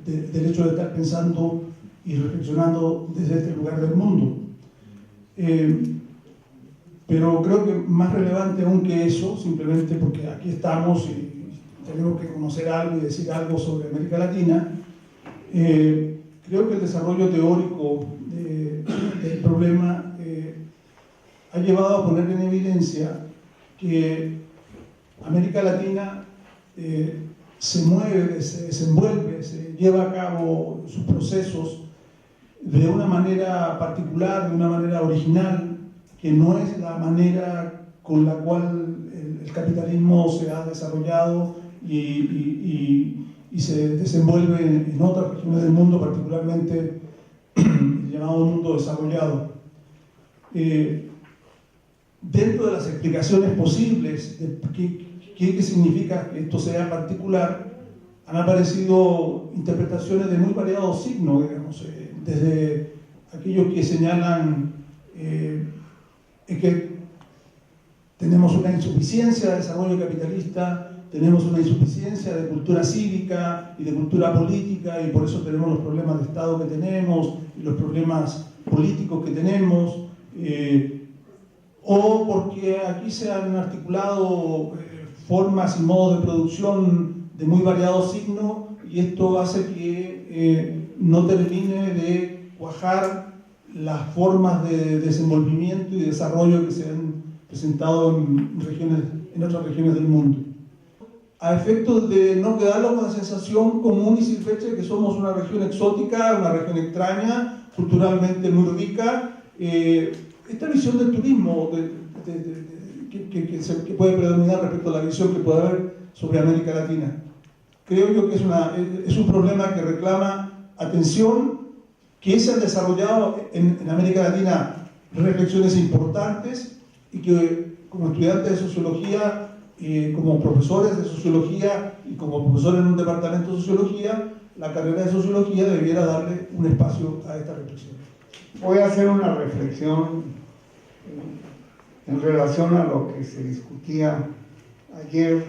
del hecho de estar pensando y reflexionando desde este lugar del mundo. Pero creo que más relevante aún que eso, simplemente porque aquí estamos y tenemos que conocer algo y decir algo sobre América Latina, creo que el desarrollo teórico del problema ha llevado a poner en evidencia que América Latina se mueve, se desenvuelve, se lleva a cabo sus procesos de una manera particular, de una manera original, que no es la manera con la cual el capitalismo se ha desarrollado y se desenvuelve en otras regiones del mundo, particularmente el llamado mundo desarrollado. Dentro de las explicaciones posibles de qué significa que esto sea particular, han aparecido interpretaciones de muy variados signos, digamos, desde aquellos que señalan que tenemos una insuficiencia de desarrollo capitalista, tenemos una insuficiencia de cultura cívica y de cultura política, y por eso tenemos los problemas de Estado que tenemos y los problemas políticos que tenemos, o porque aquí se han articulado formas y modos de producción de muy variados signos, y esto hace que no termine de cuajar las formas de desenvolvimiento y desarrollo que se han presentado en otras regiones del mundo. A efectos de no quedarnos con la sensación común y silvestre de que somos una región exótica, una región extraña, culturalmente muy rica, esta visión del turismo que puede predominar respecto a la visión que puede haber sobre América Latina. Creo yo que es un problema que reclama atención, que se han desarrollado en América Latina reflexiones importantes, y que como estudiantes de sociología, como profesores de sociología y como profesores en un departamento de sociología, la carrera de sociología debiera darle un espacio a esta reflexión. Voy a hacer una reflexión en relación a lo que se discutía ayer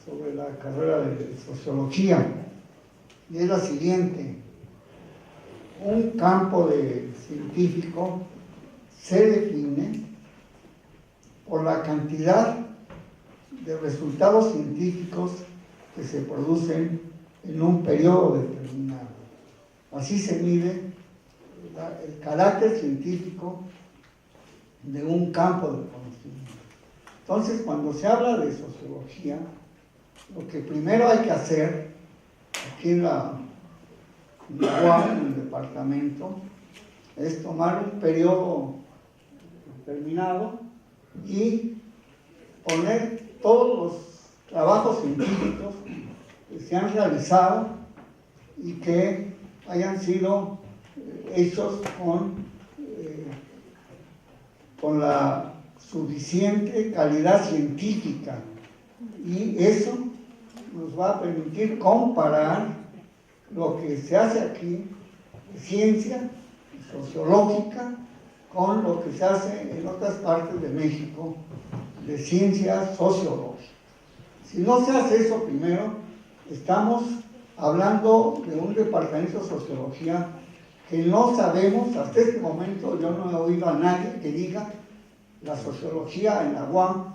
sobre la carrera de sociología, y es la siguiente: un campo científico se define por la cantidad de resultados científicos que se producen en un periodo determinado. Así se mide el carácter científico de un campo de conocimiento. Entonces, cuando se habla de sociología, lo que primero hay que hacer aquí en la UAM, en el departamento, es tomar un periodo terminado y poner todos los trabajos científicos que se han realizado y que hayan sido hechos con la suficiente calidad científica, y eso nos va a permitir comparar lo que se hace aquí de ciencia sociológica con lo que se hace en otras partes de México de ciencia sociológica. Si no se hace eso primero, estamos hablando de un departamento de sociología que no sabemos, hasta este momento yo no he oído a nadie que diga la sociología en la UAM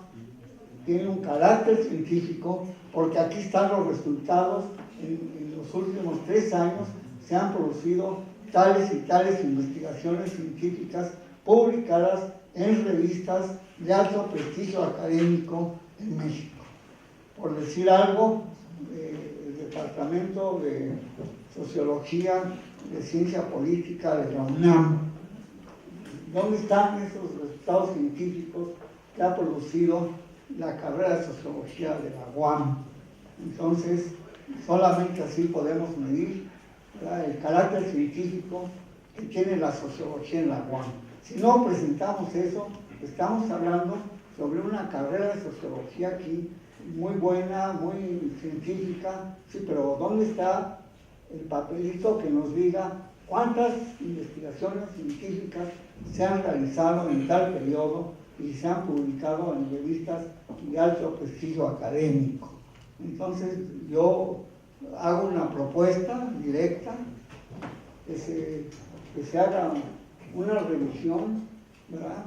tiene un carácter científico, porque aquí están los resultados. En los últimos 3 años se han producido tales y tales investigaciones científicas publicadas en revistas de alto prestigio académico en México. Por decir algo, el Departamento de Sociología de Ciencia Política de la UNAM. ¿Dónde están esos resultados científicos que ha producido la carrera de Sociología de la UAM? Entonces, solamente así podemos medir, ¿verdad?, el carácter científico que tiene la sociología en la UAM. Si no presentamos eso, estamos hablando sobre una carrera de sociología aquí muy buena, muy científica, sí, pero ¿dónde está el papelito que nos diga cuántas investigaciones científicas se han realizado en tal periodo y se han publicado en revistas de alto prestigio académico? Entonces yo hago una propuesta directa que se haga una revisión, ¿verdad?,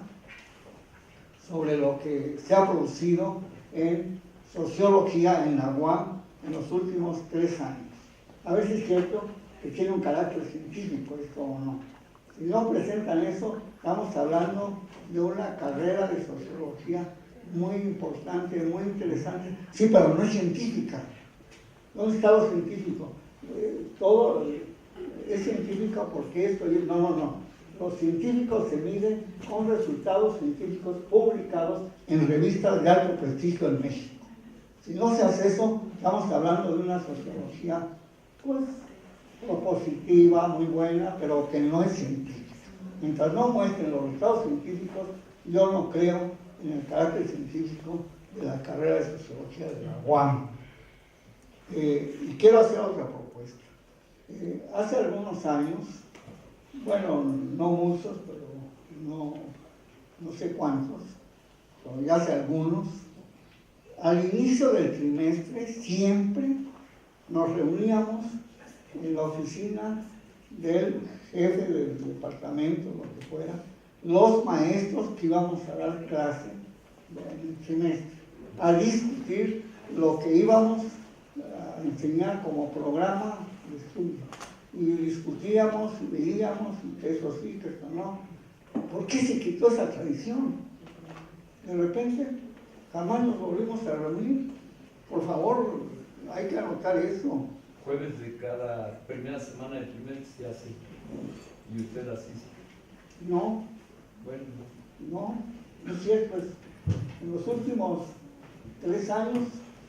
sobre lo que se ha producido en sociología en la UAM en los últimos 3 años. A veces es cierto que tiene un carácter científico esto o no. Si no presentan eso, estamos hablando de una carrera de sociología muy importante, muy interesante. Sí, pero no es científica. ¿Dónde está lo científico? Todo es científico porque esto... No. Los científicos se miden con resultados científicos publicados en revistas de alto prestigio en México. Si no se hace eso, estamos hablando de una sociología, pues, propositiva, muy buena, pero que no es científica. Mientras no muestren los resultados científicos, yo no creo en el carácter científico de la carrera de sociología de la UAM. Y quiero hacer otra propuesta. Hace algunos años, bueno, no muchos, pero no sé cuántos, pero ya hace algunos, al inicio del trimestre siempre nos reuníamos en la oficina del jefe del departamento, lo que fuera, los maestros que íbamos a dar clase en el trimestre, a discutir lo que íbamos a enseñar como programa de estudio. Y discutíamos y veíamos que eso sí, que eso no. ¿Por qué se quitó esa tradición? De repente, jamás nos volvimos a reunir. Por favor, hay que anotar eso. Jueves de cada primera semana del trimestre se hace. ¿Y usted asiste? No. Bueno. No es cierto. En los últimos 3 años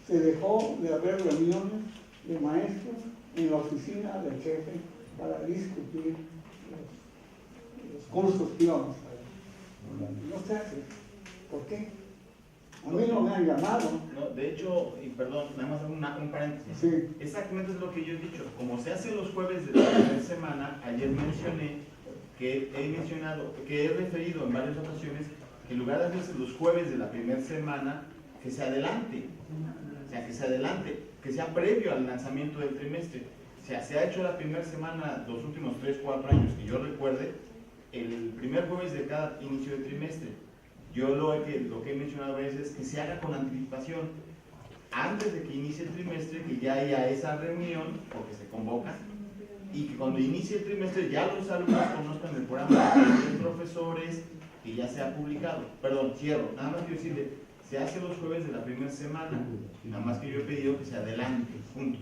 se dejó de haber reuniones de maestros en la oficina del jefe para discutir los cursos que íbamos a dar. No se hace. ¿Por qué? A mí no me han llamado. No, de hecho, y perdón, nada más un paréntesis. Sí. Exactamente es lo que yo he dicho. Como se hace los jueves de la primera semana, ayer mencioné que he referido en varias ocasiones que en lugar de hacerse los jueves de la primera semana, que se adelante. O sea, que sea previo al lanzamiento del trimestre. O sea, se ha hecho la primera semana los últimos 3-4 años que yo recuerde, el primer jueves de cada inicio de trimestre. Yo lo que he mencionado a veces es que se haga con anticipación, antes de que inicie el trimestre, que ya haya esa reunión, porque se convoca, y que cuando inicie el trimestre ya los alumnos conozcan el programa de los profesores, que ya se ha publicado. Perdón, cierro, nada más quiero decirle, se hace los jueves de la primera semana, nada más que yo he pedido que se adelante, punto.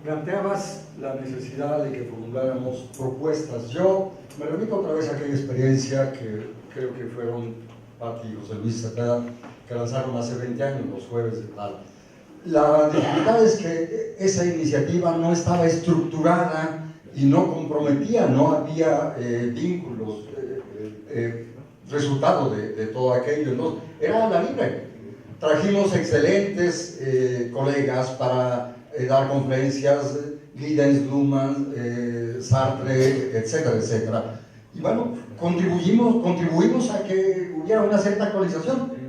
Planteabas la necesidad de que formuláramos propuestas. Yo me remito otra vez a aquella experiencia que creo que fueron Pati y José Luis Cepeda, que lanzaron hace 20 años, los jueves de tal. La dificultad es que esa iniciativa no estaba estructurada y no comprometía, no había vínculos, resultado de todo aquello. Entonces, era a la libre. Trajimos excelentes colegas para dar conferencias, Giddens, Luhmann, Sartre, etcétera, etcétera. Y bueno, contribuimos a que hubiera una cierta actualización.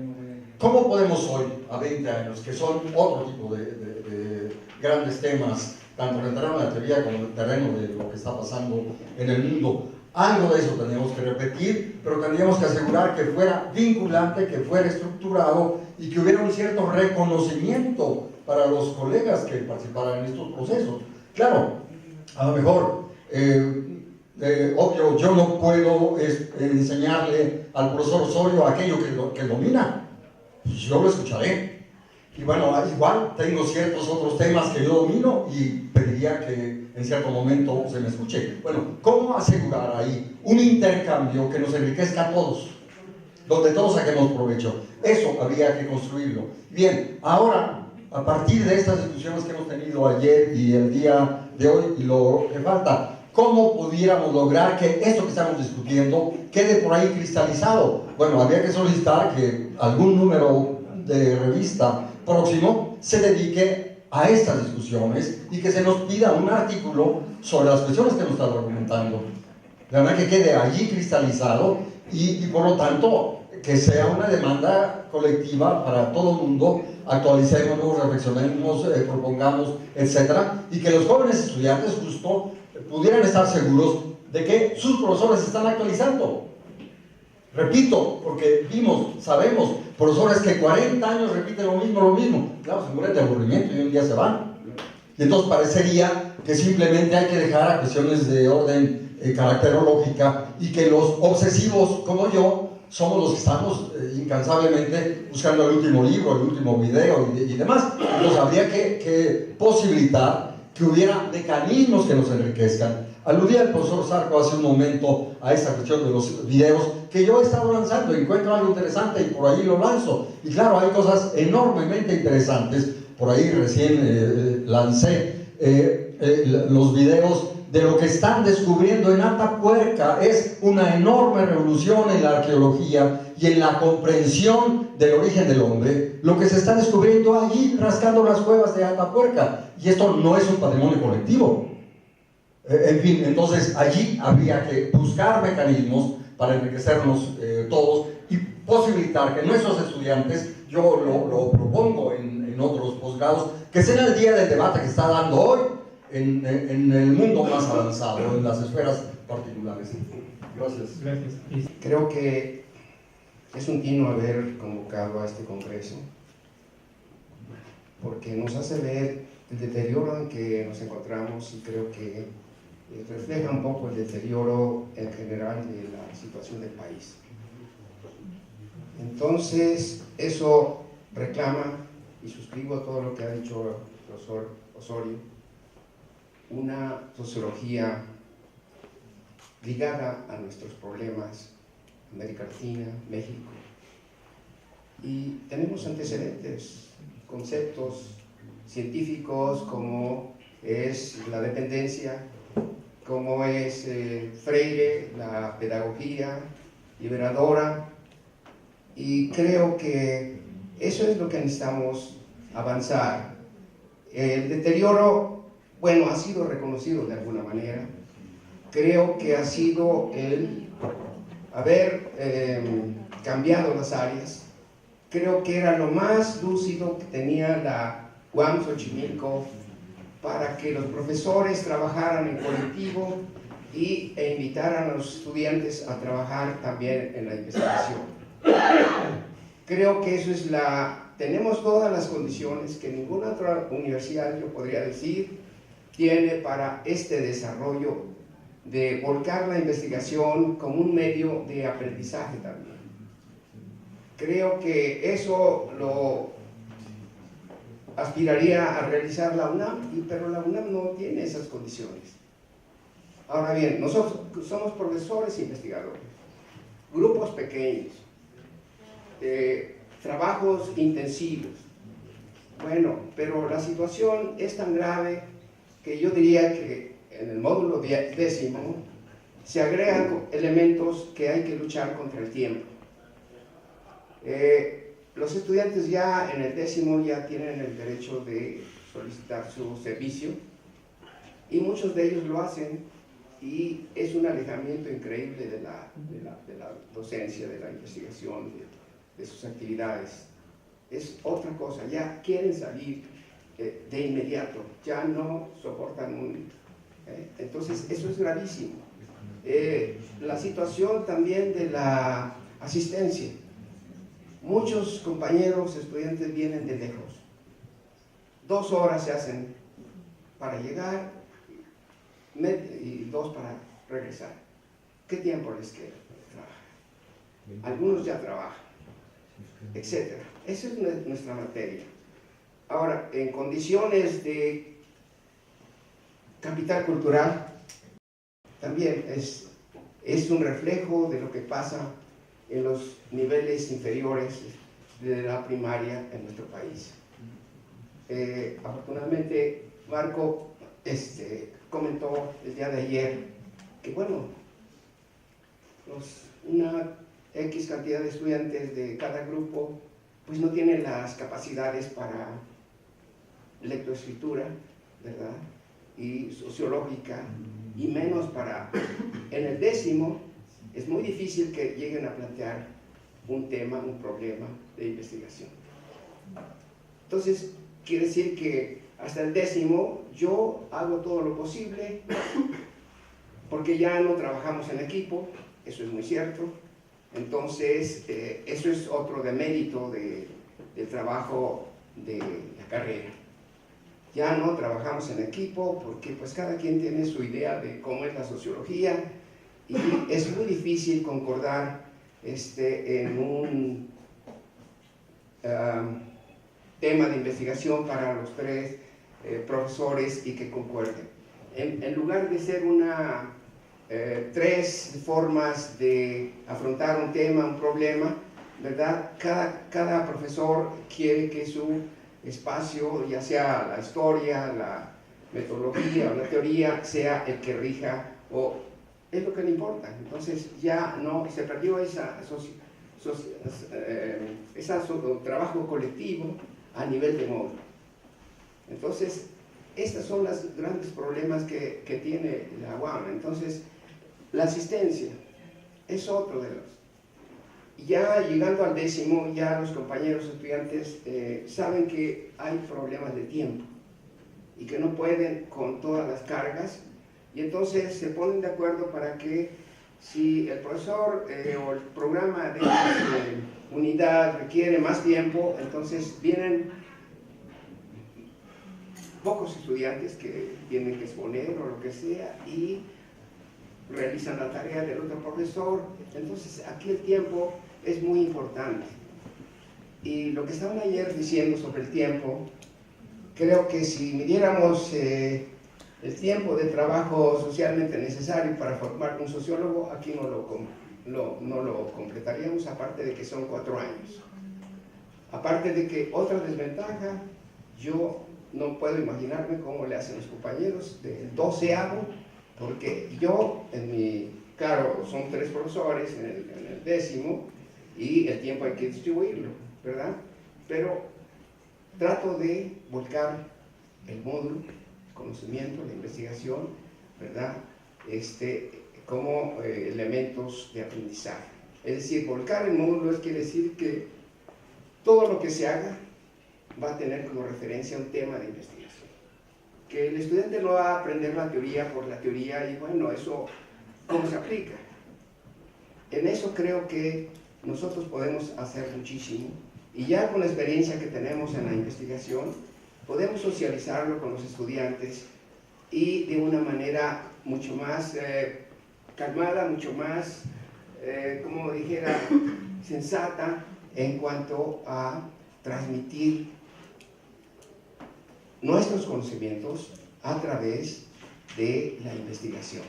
¿Cómo podemos hoy, a 20 años, que son otro tipo de grandes temas, tanto en el terreno de la teoría como en el terreno de lo que está pasando en el mundo? Algo de eso tendríamos que repetir, pero tendríamos que asegurar que fuera vinculante, que fuera estructurado y que hubiera un cierto reconocimiento para los colegas que participaran en estos procesos. Claro, a lo mejor, obvio, yo no puedo enseñarle al profesor Osorio aquello que domina. Yo lo escucharé. Y bueno, igual tengo ciertos otros temas que yo domino y pediría que en cierto momento se me escuche. Bueno, ¿cómo asegurar ahí un intercambio que nos enriquezca a todos? Donde todos saquemos provecho. Eso habría que construirlo. Bien, ahora, a partir de estas discusiones que hemos tenido ayer y el día de hoy y lo que falta, ¿cómo pudiéramos lograr que esto que estamos discutiendo quede por ahí cristalizado? Bueno, habría que solicitar que algún número de revista próximo se dedique a estas discusiones y que se nos pida un artículo sobre las cuestiones que hemos estado argumentando. De manera que quede allí cristalizado y por lo tanto que sea una demanda colectiva para todo el mundo. Actualicemos, reflexionemos, propongamos, etcétera, y que los jóvenes estudiantes justo pudieran estar seguros de que sus profesores se están actualizando. Repito, porque sabemos, profesores que 40 años repiten lo mismo, claro, se mueren de aburrimiento y un día se van. Y entonces parecería que simplemente hay que dejar a cuestiones de orden caracterológica y que los obsesivos como yo somos los que estamos incansablemente buscando el último libro, el último video y demás. Entonces habría que posibilitar que hubiera mecanismos que nos enriquezcan. Aludía el profesor Zarco hace un momento a esta cuestión de los videos que yo he estado lanzando, encuentro algo interesante y por ahí lo lanzo. Y claro, hay cosas enormemente interesantes. Por ahí recién lancé los videos de lo que están descubriendo en Atapuerca. Es una enorme revolución en la arqueología y en la comprensión del origen del hombre, lo que se está descubriendo allí rascando las cuevas de Atapuerca. Y esto no es un patrimonio colectivo. En fin, entonces allí habría que buscar mecanismos para enriquecernos todos y posibilitar que nuestros estudiantes, yo lo propongo en otros posgrados, que sea el día del debate que está dando hoy en el mundo más avanzado, en las esferas particulares. Gracias. Creo que es un tino haber convocado a este congreso, porque nos hace ver el deterioro en que nos encontramos y creo que refleja un poco el deterioro en general de la situación del país. Entonces, eso reclama, y suscribo todo lo que ha dicho el profesor Osorio, una sociología ligada a nuestros problemas, América Latina, México. Y tenemos antecedentes, conceptos científicos como es la dependencia, como es Freire, la pedagogía liberadora, y creo que eso es lo que necesitamos avanzar. El deterioro, bueno, ha sido reconocido de alguna manera. Creo que ha sido el haber cambiado las áreas. Creo que era lo más lúcido que tenía la UAM Xochimilco para que los profesores trabajaran en colectivo e invitaran a los estudiantes a trabajar también en la investigación. Creo que eso es tenemos todas las condiciones que ninguna otra universidad, yo podría decir, tiene para este desarrollo de volcar la investigación como un medio de aprendizaje también. Creo que eso aspiraría a realizar la UNAM, pero la UNAM no tiene esas condiciones. Ahora bien, nosotros somos profesores e investigadores, grupos pequeños, trabajos intensivos. Bueno, pero la situación es tan grave que yo diría que en el módulo 10º se agregan elementos que hay que luchar contra el tiempo. Los estudiantes ya en el 10º ya tienen el derecho de solicitar su servicio y muchos de ellos lo hacen, y es un alejamiento increíble de la docencia, de la investigación, de sus actividades. Es otra cosa, ya quieren salir de inmediato, ya no soportan entonces eso es gravísimo. La situación también de la asistencia. Muchos compañeros estudiantes vienen de lejos. 2 horas se hacen para llegar y 2 para regresar. ¿Qué tiempo les queda para trabajar? Algunos ya trabajan, etc. Esa es nuestra materia. Ahora, en condiciones de capital cultural, también es un reflejo de lo que pasa en los niveles inferiores de la primaria en nuestro país. Afortunadamente, Marco comentó el día de ayer que, bueno, una X cantidad de estudiantes de cada grupo pues no tienen las capacidades para lectoescritura, ¿verdad? Y sociológica, y menos para... En el 10º es muy difícil que lleguen a plantear un tema, un problema de investigación. Entonces, quiere decir que hasta el 10º yo hago todo lo posible, porque ya no trabajamos en equipo, eso es muy cierto. Entonces, eso es otro demérito del trabajo de la carrera. Ya no trabajamos en equipo porque pues cada quien tiene su idea de cómo es la sociología, y es muy difícil concordar en un tema de investigación para los 3 profesores y que concuerden. En lugar de ser 3 formas de afrontar un tema, un problema, ¿verdad? Cada profesor quiere que su espacio, ya sea la historia, la metodología o la teoría, sea el que rija, o es lo que le importa. Entonces ya no, se perdió ese trabajo colectivo a nivel de módulo. Entonces, estos son los grandes problemas que tiene la UAM. Entonces, la asistencia es otro de los... Ya llegando al 10º, ya los compañeros estudiantes saben que hay problemas de tiempo y que no pueden con todas las cargas, y entonces se ponen de acuerdo para que si el profesor o el programa de unidad requiere más tiempo, entonces vienen pocos estudiantes que tienen que exponer o lo que sea, y realizan la tarea del otro profesor. Entonces aquí el tiempo es muy importante. Y lo que estaban ayer diciendo sobre el tiempo, creo que si midiéramos el tiempo de trabajo socialmente necesario para formar un sociólogo, aquí no lo completaríamos, aparte de que son 4 años. Aparte de que otra desventaja, yo no puedo imaginarme cómo le hacen los compañeros del 12º, porque yo, claro, son 3 profesores en el 10º, y el tiempo hay que distribuirlo, ¿verdad? Pero trato de volcar el módulo, el conocimiento, la investigación, ¿verdad? Como elementos de aprendizaje. Es decir, volcar el módulo quiere decir que todo lo que se haga va a tener como referencia un tema de investigación. Que el estudiante no va a aprender la teoría por la teoría y bueno, eso, ¿cómo se aplica? En eso creo que nosotros podemos hacer muchísimo, y ya con la experiencia que tenemos en la investigación, podemos socializarlo con los estudiantes y de una manera mucho más calmada, mucho más, como dijera, sensata en cuanto a transmitir nuestros conocimientos a través de la investigación.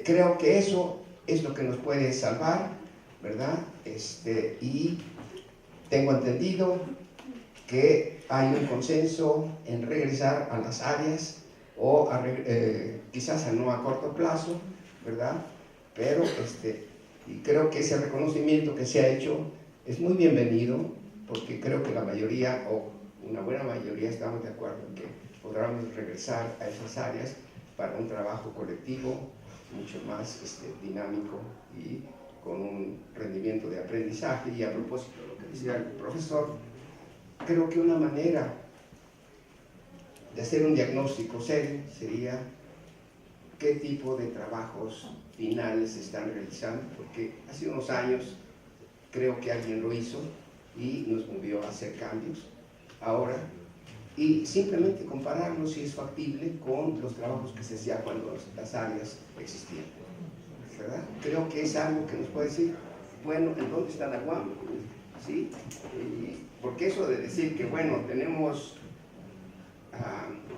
Creo que eso es lo que nos puede salvar, ¿verdad? Y tengo entendido que hay un consenso en regresar a las áreas o quizás no a corto plazo, ¿verdad? Pero y creo que ese reconocimiento que se ha hecho es muy bienvenido, porque creo que la mayoría o una buena mayoría estamos de acuerdo en que podamos regresar a esas áreas para un trabajo colectivo mucho más dinámico y con un rendimiento de aprendizaje. Y a propósito de lo que decía el profesor, creo que una manera de hacer un diagnóstico serio sería qué tipo de trabajos finales se están realizando, porque hace unos años creo que alguien lo hizo y nos movió a hacer cambios ahora, y simplemente compararlo si es factible con los trabajos que se hacían cuando las áreas existían, ¿verdad? Creo que es algo que nos puede decir, bueno, ¿en dónde está la UAM? ¿Sí? Porque eso de decir que, bueno, tenemos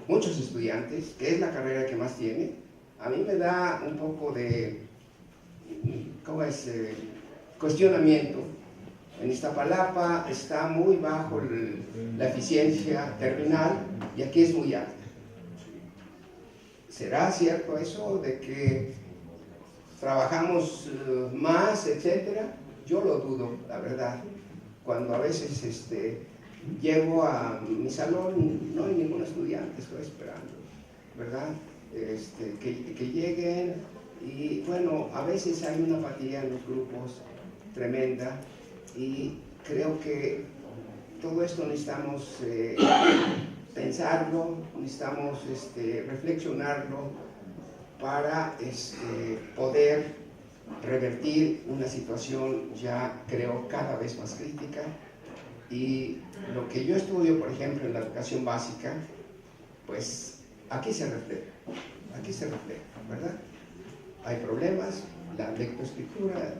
muchos estudiantes, que es la carrera que más tiene, a mí me da un poco de, cuestionamiento. En Iztapalapa está muy bajo la eficiencia terminal y aquí es muy alta. ¿Será cierto eso de que trabajamos más, etcétera? Yo lo dudo, la verdad. Cuando a veces llego a mi salón, no hay ningún estudiante, estoy esperando, ¿verdad? Que lleguen, y bueno, a veces hay una apatía en los grupos tremenda, y creo que todo esto necesitamos pensarlo, necesitamos reflexionarlo para poder revertir una situación ya creo cada vez más crítica. Y lo que yo estudio, por ejemplo, en la educación básica, pues aquí se refleja, ¿verdad? Hay problemas, la lectoescritura,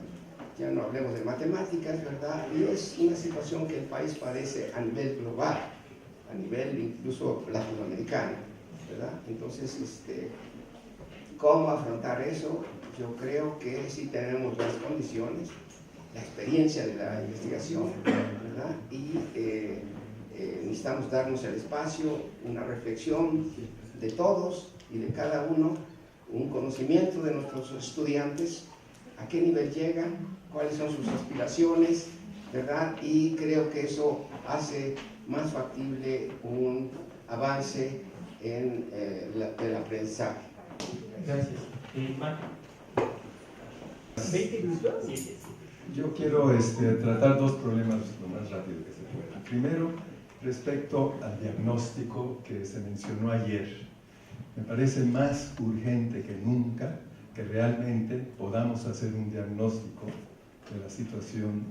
ya no hablemos de matemáticas, ¿verdad? Y es una situación que el país padece a nivel global, a nivel incluso latinoamericano, ¿verdad? Entonces, ¿cómo afrontar eso? Yo creo que sí tenemos las condiciones, la experiencia de la investigación, ¿verdad? Y necesitamos darnos el espacio, una reflexión de todos y de cada uno, un conocimiento de nuestros estudiantes, a qué nivel llegan, cuáles son sus aspiraciones, ¿verdad? Y creo que eso hace más factible un avance en el aprendizaje. Gracias. Marco. 20 minutos. Sí, sí, sí. Yo quiero tratar dos problemas lo más rápido que se pueda. Primero, respecto al diagnóstico que se mencionó ayer. Me parece más urgente que nunca que realmente podamos hacer un diagnóstico de la situación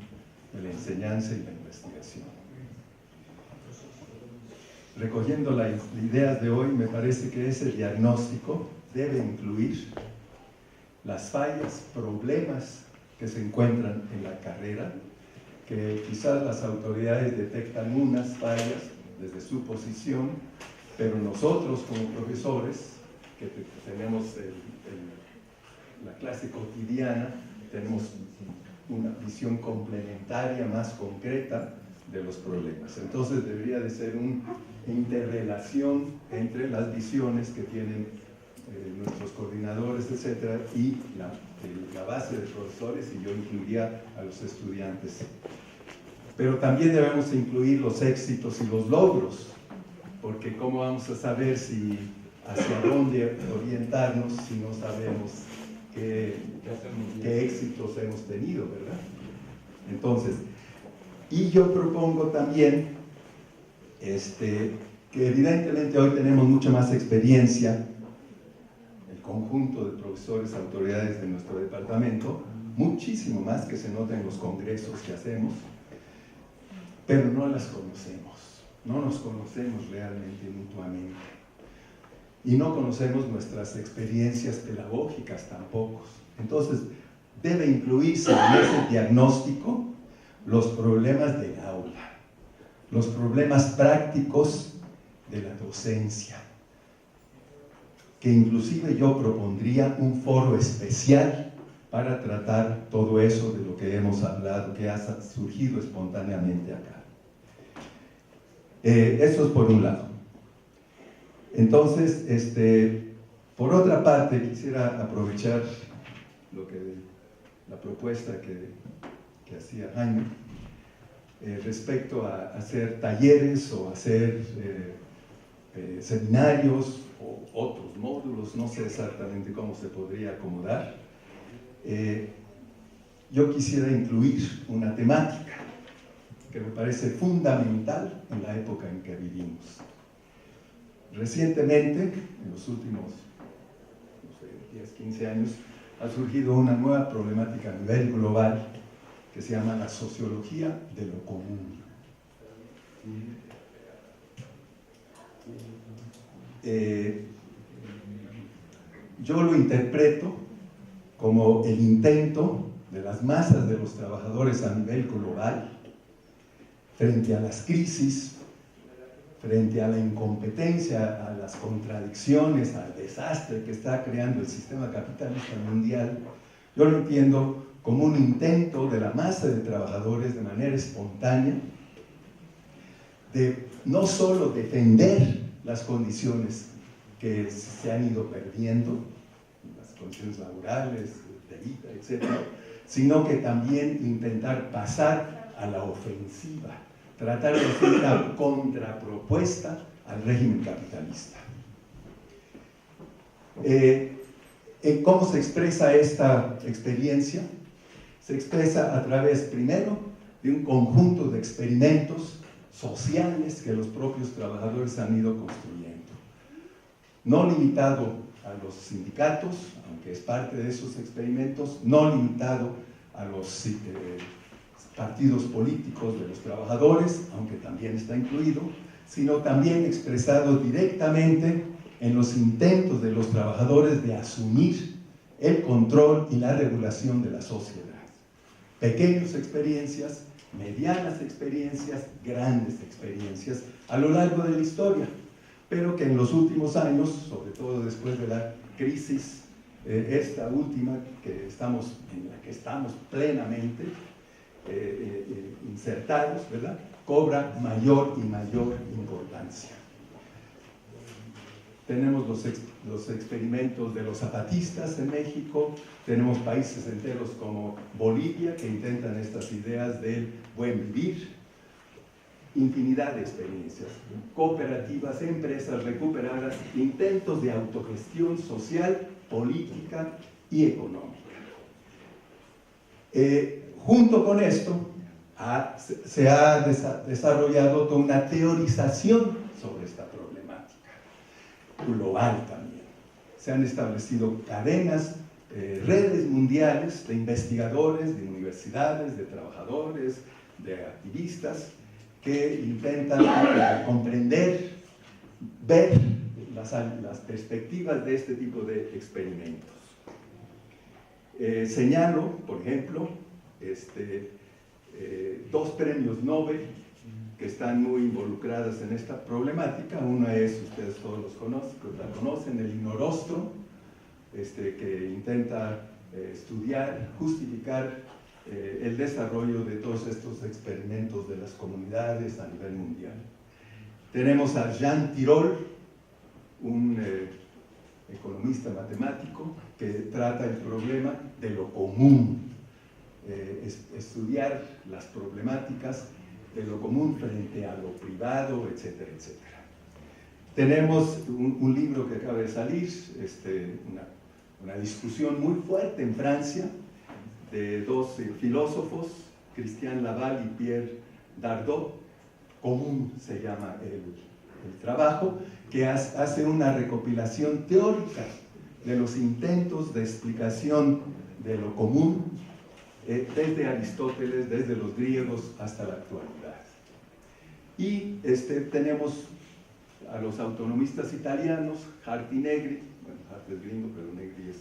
de la enseñanza y la investigación. Recogiendo las ideas de hoy, me parece que ese diagnóstico debe incluir las fallas, problemas que se encuentran en la carrera, que quizás las autoridades detectan unas fallas desde su posición, pero nosotros como profesores, que tenemos la clase cotidiana, tenemos una visión complementaria más concreta de los problemas. Entonces debería de ser una interrelación entre las visiones que tienen nuestros coordinadores, etcétera, y la base de profesores, y yo incluiría a los estudiantes. Pero también debemos incluir los éxitos y los logros, porque ¿cómo vamos a saber hacia dónde orientarnos si no sabemos qué éxitos hemos tenido, ¿verdad? Entonces, y yo propongo también que evidentemente hoy tenemos mucha más experiencia, el conjunto de profesores, autoridades de nuestro departamento, muchísimo más que se nota en los congresos que hacemos, pero no las conocemos, no nos conocemos realmente mutuamente. Y no conocemos nuestras experiencias pedagógicas tampoco. Entonces, debe incluirse en ese diagnóstico los problemas del aula, los problemas prácticos de la docencia, que inclusive yo propondría un foro especial para tratar todo eso de lo que hemos hablado, que ha surgido espontáneamente acá. Eso es por un lado. Entonces, por otra parte, quisiera aprovechar la propuesta que hacía Jaime respecto a hacer talleres o hacer seminarios o otros módulos, no sé exactamente cómo se podría acomodar. Yo quisiera incluir una temática que me parece fundamental en la época en que vivimos. Recientemente, en los últimos, no sé, 10, 15 años, ha surgido una nueva problemática a nivel global que se llama la sociología de lo común. Yo lo interpreto como el intento de las masas de los trabajadores a nivel global frente a las crisis, frente a la incompetencia, a las contradicciones, al desastre que está creando el sistema capitalista mundial. Yo lo entiendo como un intento de la masa de trabajadores de manera espontánea de no solo defender las condiciones que se han ido perdiendo, las condiciones laborales, de vida, etc., sino que también intentar pasar a la ofensiva, tratar de hacer una contrapropuesta al régimen capitalista. ¿Cómo se expresa esta experiencia? Se expresa a través, primero, de un conjunto de experimentos sociales que los propios trabajadores han ido construyendo. No limitado a los sindicatos, aunque es parte de esos experimentos, no limitado a los partidos políticos de los trabajadores, aunque también está incluido, sino también expresado directamente en los intentos de los trabajadores de asumir el control y la regulación de la sociedad. Pequeñas experiencias, medianas experiencias, grandes experiencias a lo largo de la historia, pero que en los últimos años, sobre todo después de la crisis, esta última en la que estamos plenamente insertados, ¿verdad?, cobra mayor y mayor importancia. Tenemos los experimentos de los zapatistas en México, tenemos países enteros como Bolivia que intentan estas ideas del buen vivir, infinidad de experiencias, cooperativas, empresas recuperadas, intentos de autogestión social, política y económica. Junto con esto, se ha desarrollado toda una teorización sobre esta problemática, global también. Se han establecido cadenas, redes mundiales de investigadores, de universidades, de trabajadores, de activistas, que intentan comprender, ver las perspectivas de este tipo de experimentos. Señalo, por ejemplo, dos premios Nobel que están muy involucradas en esta problemática. Una es, ustedes todos la conocen, el Inorostro, que intenta estudiar, justificar el desarrollo de todos estos experimentos de las comunidades a nivel mundial. Tenemos a Jean Tirole, un economista matemático que trata el problema de lo común, estudiar las problemáticas de lo común frente a lo privado, etcétera, etcétera. Tenemos un libro que acaba de salir, una discusión muy fuerte en Francia de dos filósofos, Christian Laval y Pierre Dardot. Común se llama el trabajo, que hace una recopilación teórica de los intentos de explicación de lo común desde Aristóteles, desde los griegos hasta la actualidad. Y tenemos a los autonomistas italianos, Hardy Negri, bueno, Hardy es gringo, pero Negri es,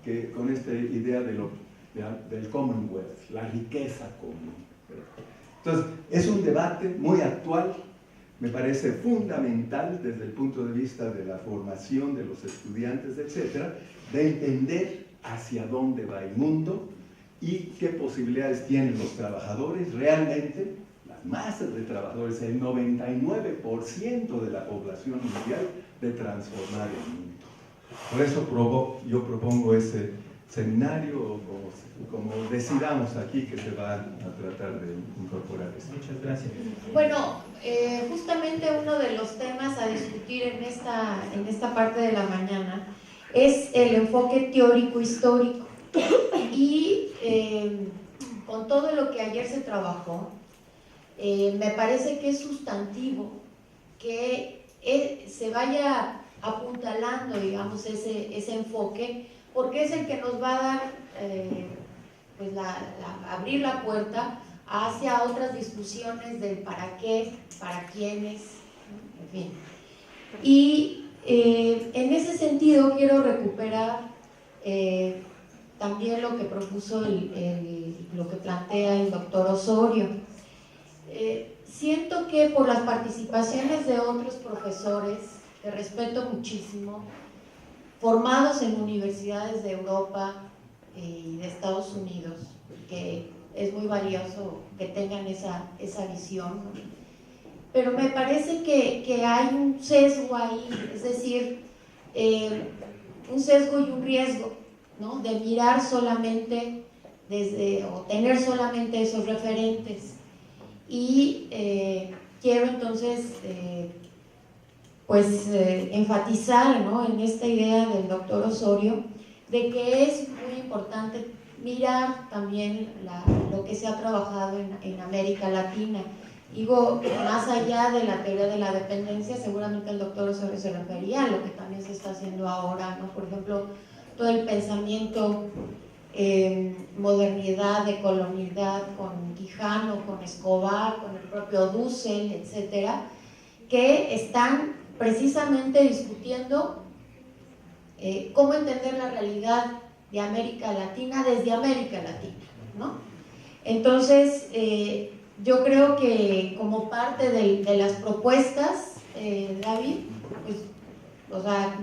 que con esta idea del Commonwealth, la riqueza común. Entonces, es un debate muy actual, me parece fundamental desde el punto de vista de la formación de los estudiantes, etcétera, de entender hacia dónde va el mundo y qué posibilidades tienen los trabajadores realmente, las masas de trabajadores, el 99% de la población mundial, de transformar el mundo. Por eso yo propongo ese seminario, como decidamos aquí que se va a tratar de incorporar esto. Muchas gracias. Bueno, justamente uno de los temas a discutir en esta parte de la mañana es el enfoque teórico-histórico. Y con todo lo que ayer se trabajó, me parece que es sustantivo que se vaya apuntalando, digamos, ese enfoque, porque es el que nos va a dar, pues abrir la puerta hacia otras discusiones del para qué, para quiénes, en fin. Y en ese sentido quiero recuperar también lo que propuso, lo que plantea el doctor Osorio. Siento que por las participaciones de otros profesores, que respeto muchísimo, formados en universidades de Europa y de Estados Unidos, que es muy valioso que tengan esa visión, ¿no? Pero me parece que hay un sesgo ahí, es decir, un sesgo y un riesgo, ¿no? De mirar solamente o tener solamente esos referentes. Y quiero entonces enfatizar, ¿no?, en esta idea del doctor Osorio de que es muy importante mirar también lo que se ha trabajado en América Latina. Digo, más allá de la teoría de la dependencia, seguramente el doctor Osorio se refería a lo que también se está haciendo ahora, ¿no? Por ejemplo, todo el pensamiento modernidad, de colonialidad, con Quijano, con Escobar, con el propio Dussel, etcétera, que están precisamente discutiendo cómo entender la realidad de América Latina desde América Latina, ¿no? Entonces, yo creo que como parte de las propuestas, David, pues, o sea,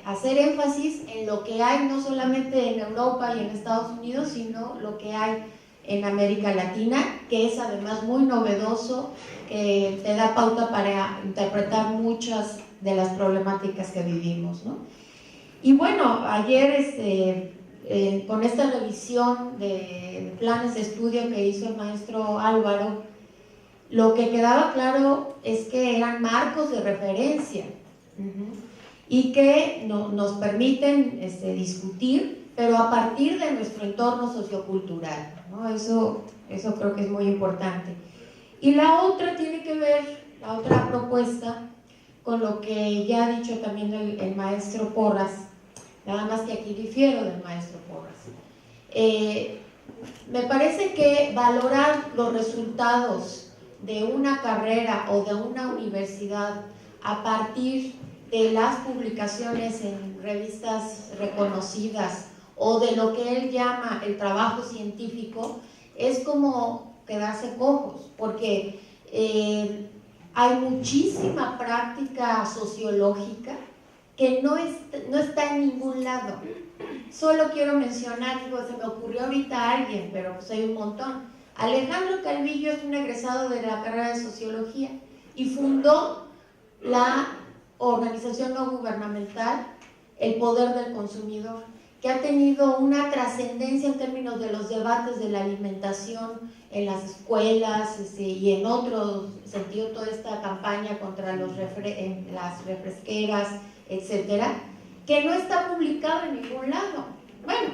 hacer énfasis en lo que hay no solamente en Europa y en Estados Unidos, sino lo que hay en América Latina, que es además muy novedoso, que te da pauta para interpretar muchas de las problemáticas que vivimos, ¿no? Y bueno, ayer con esta revisión de planes de estudio que hizo el maestro Álvaro, lo que quedaba claro es que eran marcos de referencia y que nos permiten discutir, pero a partir de nuestro entorno sociocultural, ¿no? Eso creo que es muy importante. Y la otra tiene que ver, la otra propuesta, con lo que ya ha dicho también el maestro Porras, nada más que aquí difiero del maestro Porras. Me parece que valorar los resultados de una carrera o de una universidad a partir de las publicaciones en revistas reconocidas o de lo que él llama el trabajo científico es como quedarse cojos, porque hay muchísima práctica sociológica que no está en ningún lado. Solo quiero mencionar, se me ocurrió ahorita alguien, pero pues hay un montón. Alejandro Calvillo es un egresado de la carrera de Sociología y fundó la organización no gubernamental El Poder del Consumidor, que ha tenido una trascendencia en términos de los debates de la alimentación en las escuelas y en otro sentido, toda esta campaña contra las refresqueras, etcétera, que no está publicado en ningún lado. Bueno,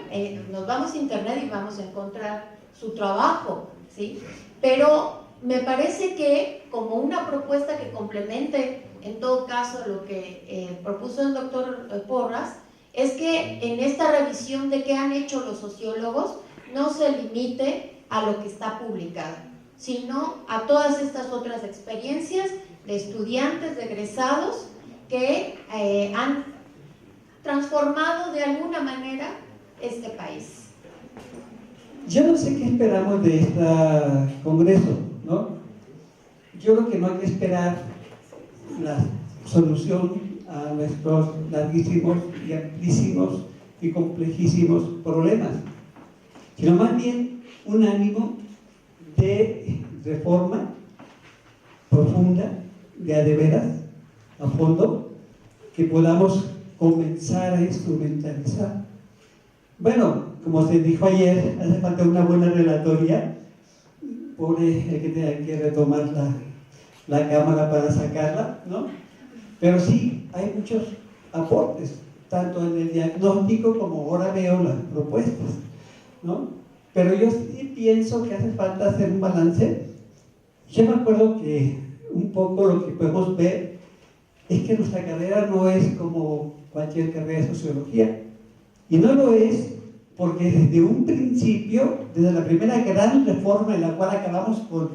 nos vamos a internet y vamos a encontrar su trabajo, ¿sí? Pero me parece que como una propuesta que complemente en todo caso lo que propuso el doctor Porras, es que en esta revisión de qué han hecho los sociólogos no se limite a lo que está publicado, sino a todas estas otras experiencias de estudiantes, de egresados que han transformado de alguna manera este país. Yo no sé qué esperamos de este congreso, ¿no? yo creo que no hay que esperar la solución a nuestros larguísimos y amplísimos y complejísimos problemas, sino más bien un ánimo de reforma profunda, de veras, a fondo, que podamos comenzar a instrumentalizar. Bueno, como se dijo ayer, hace falta una buena relatoría, pobre el que tenga que retomar la cámara para sacarla, ¿no? Pero sí, hay muchos aportes, tanto en el diagnóstico como ahora veo las propuestas, ¿no? Pero yo sí pienso que hace falta hacer un balance. Yo me acuerdo que un poco lo que podemos ver es que nuestra carrera no es como cualquier carrera de sociología, y no lo es porque desde un principio, desde la primera gran reforma en la cual acabamos con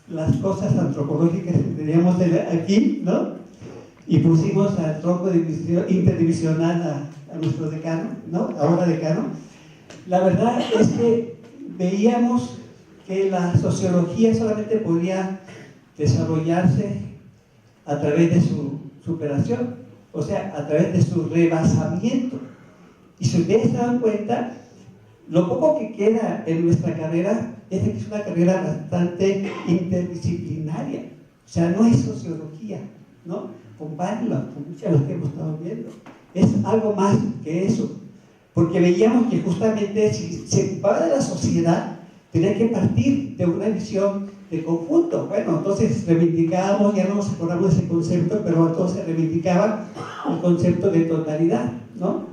las cosas antropológicas que teníamos aquí, ¿no? Y pusimos al tronco interdivisional a nuestro decano, ¿no? Ahora decano. La verdad es que veíamos que la sociología solamente podía desarrollarse a través de su superación, o sea, a través de su rebasamiento. Y si ustedes se dan cuenta, lo poco que queda en nuestra carrera es que es una carrera bastante interdisciplinaria, o sea, no es sociología, ¿no? Compárenla con muchas de las que hemos estado viendo. Es algo más que eso, porque veíamos que justamente si se ocupaba de la sociedad, tenía que partir de una visión de conjunto. Bueno, entonces reivindicábamos, ya no nos acordamos de ese concepto, pero entonces reivindicaba el concepto de totalidad, ¿no?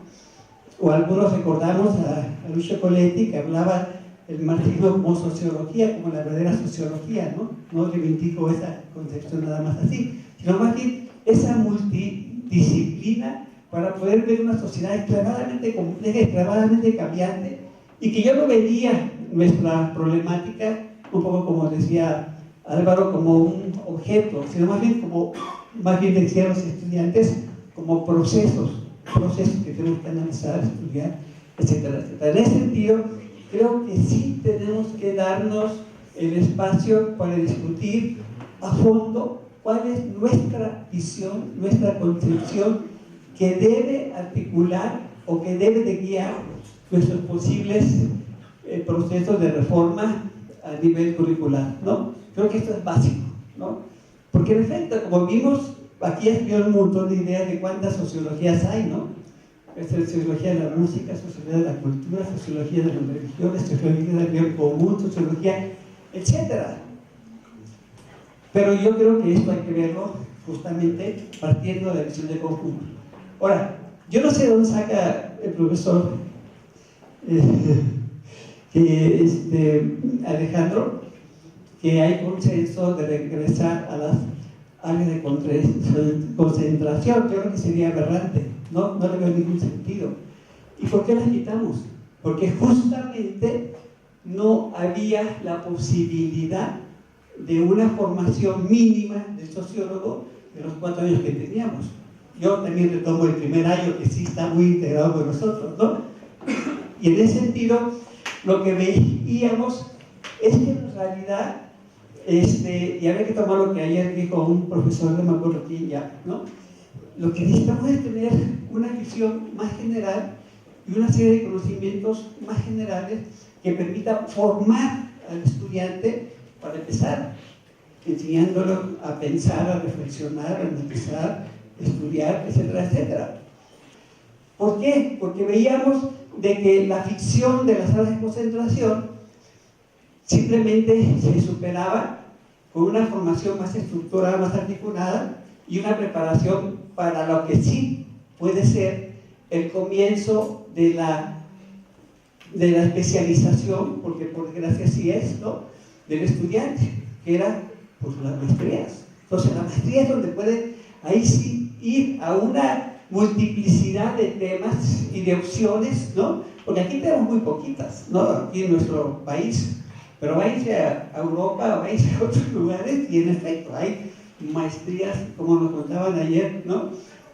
O algunos recordamos a Lucio Coletti, que hablaba el marxismo como sociología, como la verdadera sociología, ¿no? No reivindico esa concepción nada más así, sino más bien esa multidisciplina para poder ver una sociedad extremadamente compleja, extremadamente cambiante, y que yo no veía nuestra problemática, un poco como decía Álvaro, como un objeto, sino más bien decían los estudiantes, como procesos que tenemos que analizar, estudiar, etcétera, etcétera. En ese sentido, creo que sí tenemos que darnos el espacio para discutir a fondo cuál es nuestra visión, nuestra concepción que debe articular o que debe de guiar nuestros posibles procesos de reforma a nivel curricular, ¿no? Creo que esto es básico, ¿no? Porque en efecto, como vimos, aquí has visto un montón de ideas de cuántas sociologías hay, ¿no? Sociología de la música, sociología de la cultura, sociología de las religiones, sociología del bien común, sociología, etcétera. Pero yo creo que esto hay que verlo justamente partiendo de la visión de conjunto. Ahora, yo no sé de dónde saca el profesor Alejandro, que hay consenso de regresar a las áreas de concentración. Yo creo que sería aberrante, no le veo ningún sentido. ¿Y por qué las quitamos? Porque justamente no había la posibilidad de una formación mínima del sociólogo de los 4 años que teníamos. Yo también retomo el primer año, que sí está muy integrado con nosotros, ¿no? Y en ese sentido, lo que veíamos es que en realidad, y había que tomar lo que ayer dijo un profesor, no me acuerdo quién ya, ¿no? Lo que necesitamos es tener una visión más general y una serie de conocimientos más generales que permita formar al estudiante, para empezar, enseñándolo a pensar, a reflexionar, a analizar, estudiar, etcétera, etcétera. ¿Por qué? Porque veíamos de que la ficción de las salas de concentración simplemente se superaba con una formación más estructurada, más articulada y una preparación para lo que sí puede ser el comienzo de la especialización, porque por desgracia sí es, ¿no?, del estudiante, que era pues las maestrías. Entonces la maestría es donde puede ahí sí ir a una multiplicidad de temas y de opciones, ¿no? Porque aquí tenemos muy poquitas, ¿no? Aquí en nuestro país, pero váyanse a Europa, váyanse a otros lugares y en efecto hay maestrías, como nos contaban ayer, ¿no?,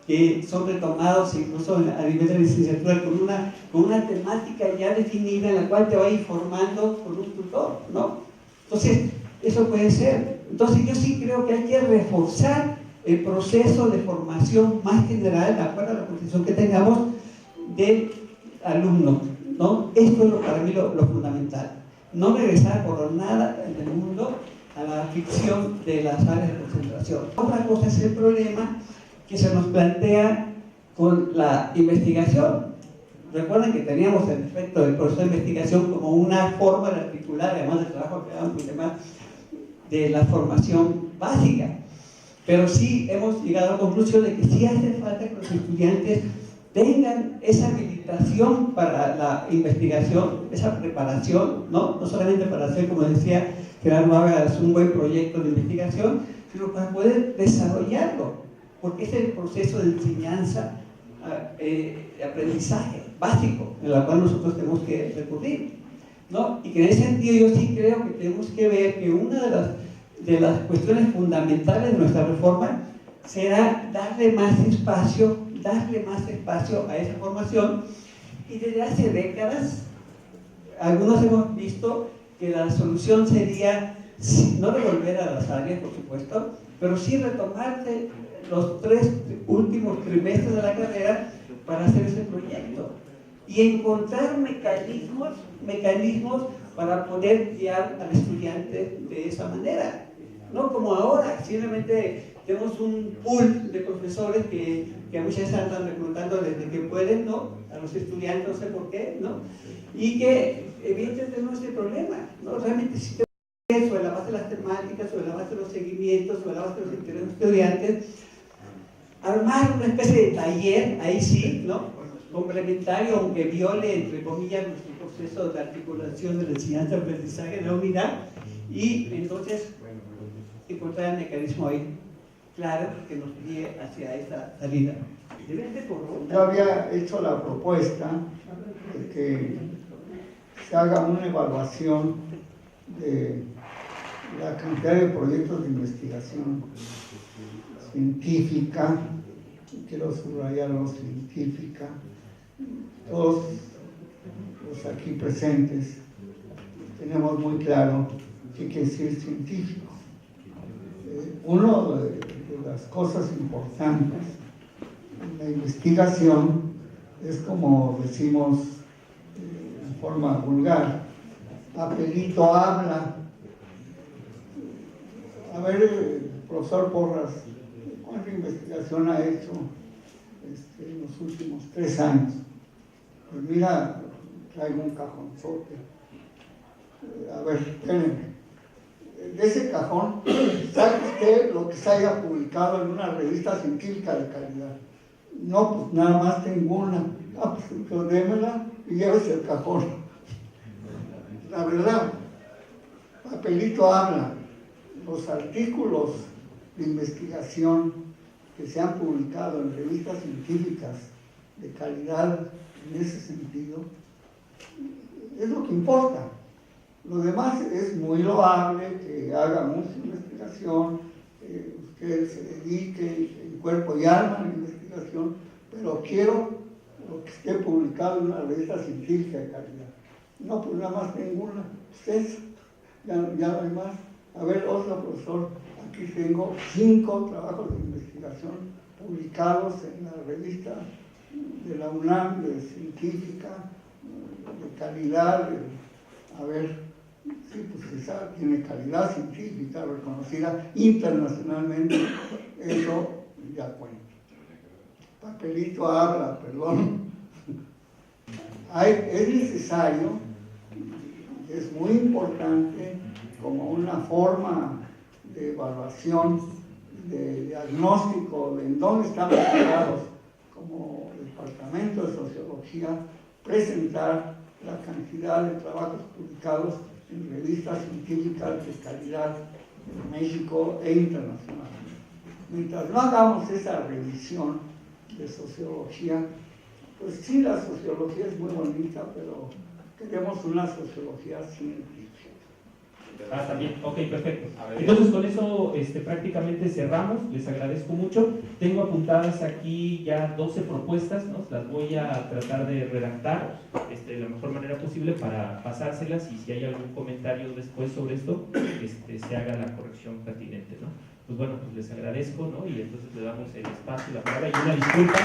que son retomados incluso a nivel de licenciatura con una temática ya definida en la cual te va informando con un tutor, ¿no? Entonces, eso puede ser Entonces yo sí creo que hay que reforzar el proceso de formación más general, de acuerdo a la concepción que tengamos del alumno, ¿no? Esto es para mí lo fundamental. No regresar por nada en el mundo a la ficción de las áreas de concentración. Otra cosa es el problema que se nos plantea con la investigación. Recuerden que teníamos el efecto del proceso de investigación como una forma de articular, además del trabajo que damos y demás, de la formación básica. Pero sí hemos llegado a la conclusión de que sí hace falta que los estudiantes tengan esa habilitación para la investigación, esa preparación, no solamente para hacer, como decía Gerardo Vargas, un buen proyecto de investigación, sino para poder desarrollarlo, porque es el proceso de enseñanza, de aprendizaje básico, en el cual nosotros tenemos que recurrir, ¿no? Y que en ese sentido yo sí creo que tenemos que ver que una de las cuestiones fundamentales de nuestra reforma será darle más espacio a esa formación. Y desde hace décadas algunos hemos visto que la solución sería no devolver a las áreas, por supuesto, pero sí retomarse los 3 últimos trimestres de la carrera para hacer ese proyecto y encontrar mecanismos para poder guiar al estudiante de esa manera. No como ahora, simplemente tenemos un pool de profesores que muchas veces andan reclutando desde que pueden, ¿no? A los estudiantes, no sé por qué, ¿no? Y que evidentemente tenemos este problema, ¿no? Realmente si tenemos sobre la base de las temáticas, sobre la base de los seguimientos, sobre la base de los intereses de los estudiantes, armar una especie de taller, ahí sí, ¿no? Complementario, aunque viole, entre comillas, nuestro proceso de articulación de la enseñanza-aprendizaje de la unidad, y entonces encontrar el mecanismo ahí claro que nos guíe hacia esa salida. Yo había hecho la propuesta de que se haga una evaluación de la cantidad de proyectos de investigación científica, quiero subrayarlo, científica. Todos los aquí presentes tenemos muy claro qué quiere decir científico. Una de las cosas importantes en la investigación es, como decimos en forma vulgar, papelito habla. A ver, profesor Porras, ¿cuánta investigación ha hecho en los últimos 3 años? Pues mira, traigo un cajonzote. A ver, espérenme. De ese cajón, ¿sabe usted lo que se haya publicado en una revista científica de calidad? No, pues nada más tengo una. Ah, pues démela y llévese el cajón. La verdad, papelito habla. Los artículos de investigación que se han publicado en revistas científicas de calidad en ese sentido, es lo que importa. Lo demás es muy loable, que haga mucha investigación, que usted se dedique en cuerpo y alma a la investigación, pero quiero lo que esté publicado en una revista científica de calidad. No, pues nada más tengo una, ustedes, ya no hay más. A ver, otro profesor, aquí tengo 5 trabajos de investigación publicados en la revista de la UNAM, de científica, de calidad, a ver, sí, pues esa tiene calidad científica reconocida internacionalmente, eso ya cuenta. Papelito habla, perdón. Es necesario, es muy importante, como una forma de evaluación, de diagnóstico de en dónde estamos parados como Departamento de Sociología, presentar la cantidad de trabajos publicados en revistas científicas de calidad en México e internacional. Mientras no hagamos esa revisión de sociología, pues sí, la sociología es muy bonita, pero queremos una sociología científica. Ah, también, ok, perfecto. A ver. Entonces con eso prácticamente cerramos, les agradezco mucho. Tengo apuntadas aquí ya 12 propuestas, ¿no? Las voy a tratar de redactar de la mejor manera posible para pasárselas y si hay algún comentario después sobre esto, se haga la corrección pertinente, ¿no? Pues bueno, pues les agradezco, ¿no? Y entonces le damos el espacio, la palabra y una disculpa.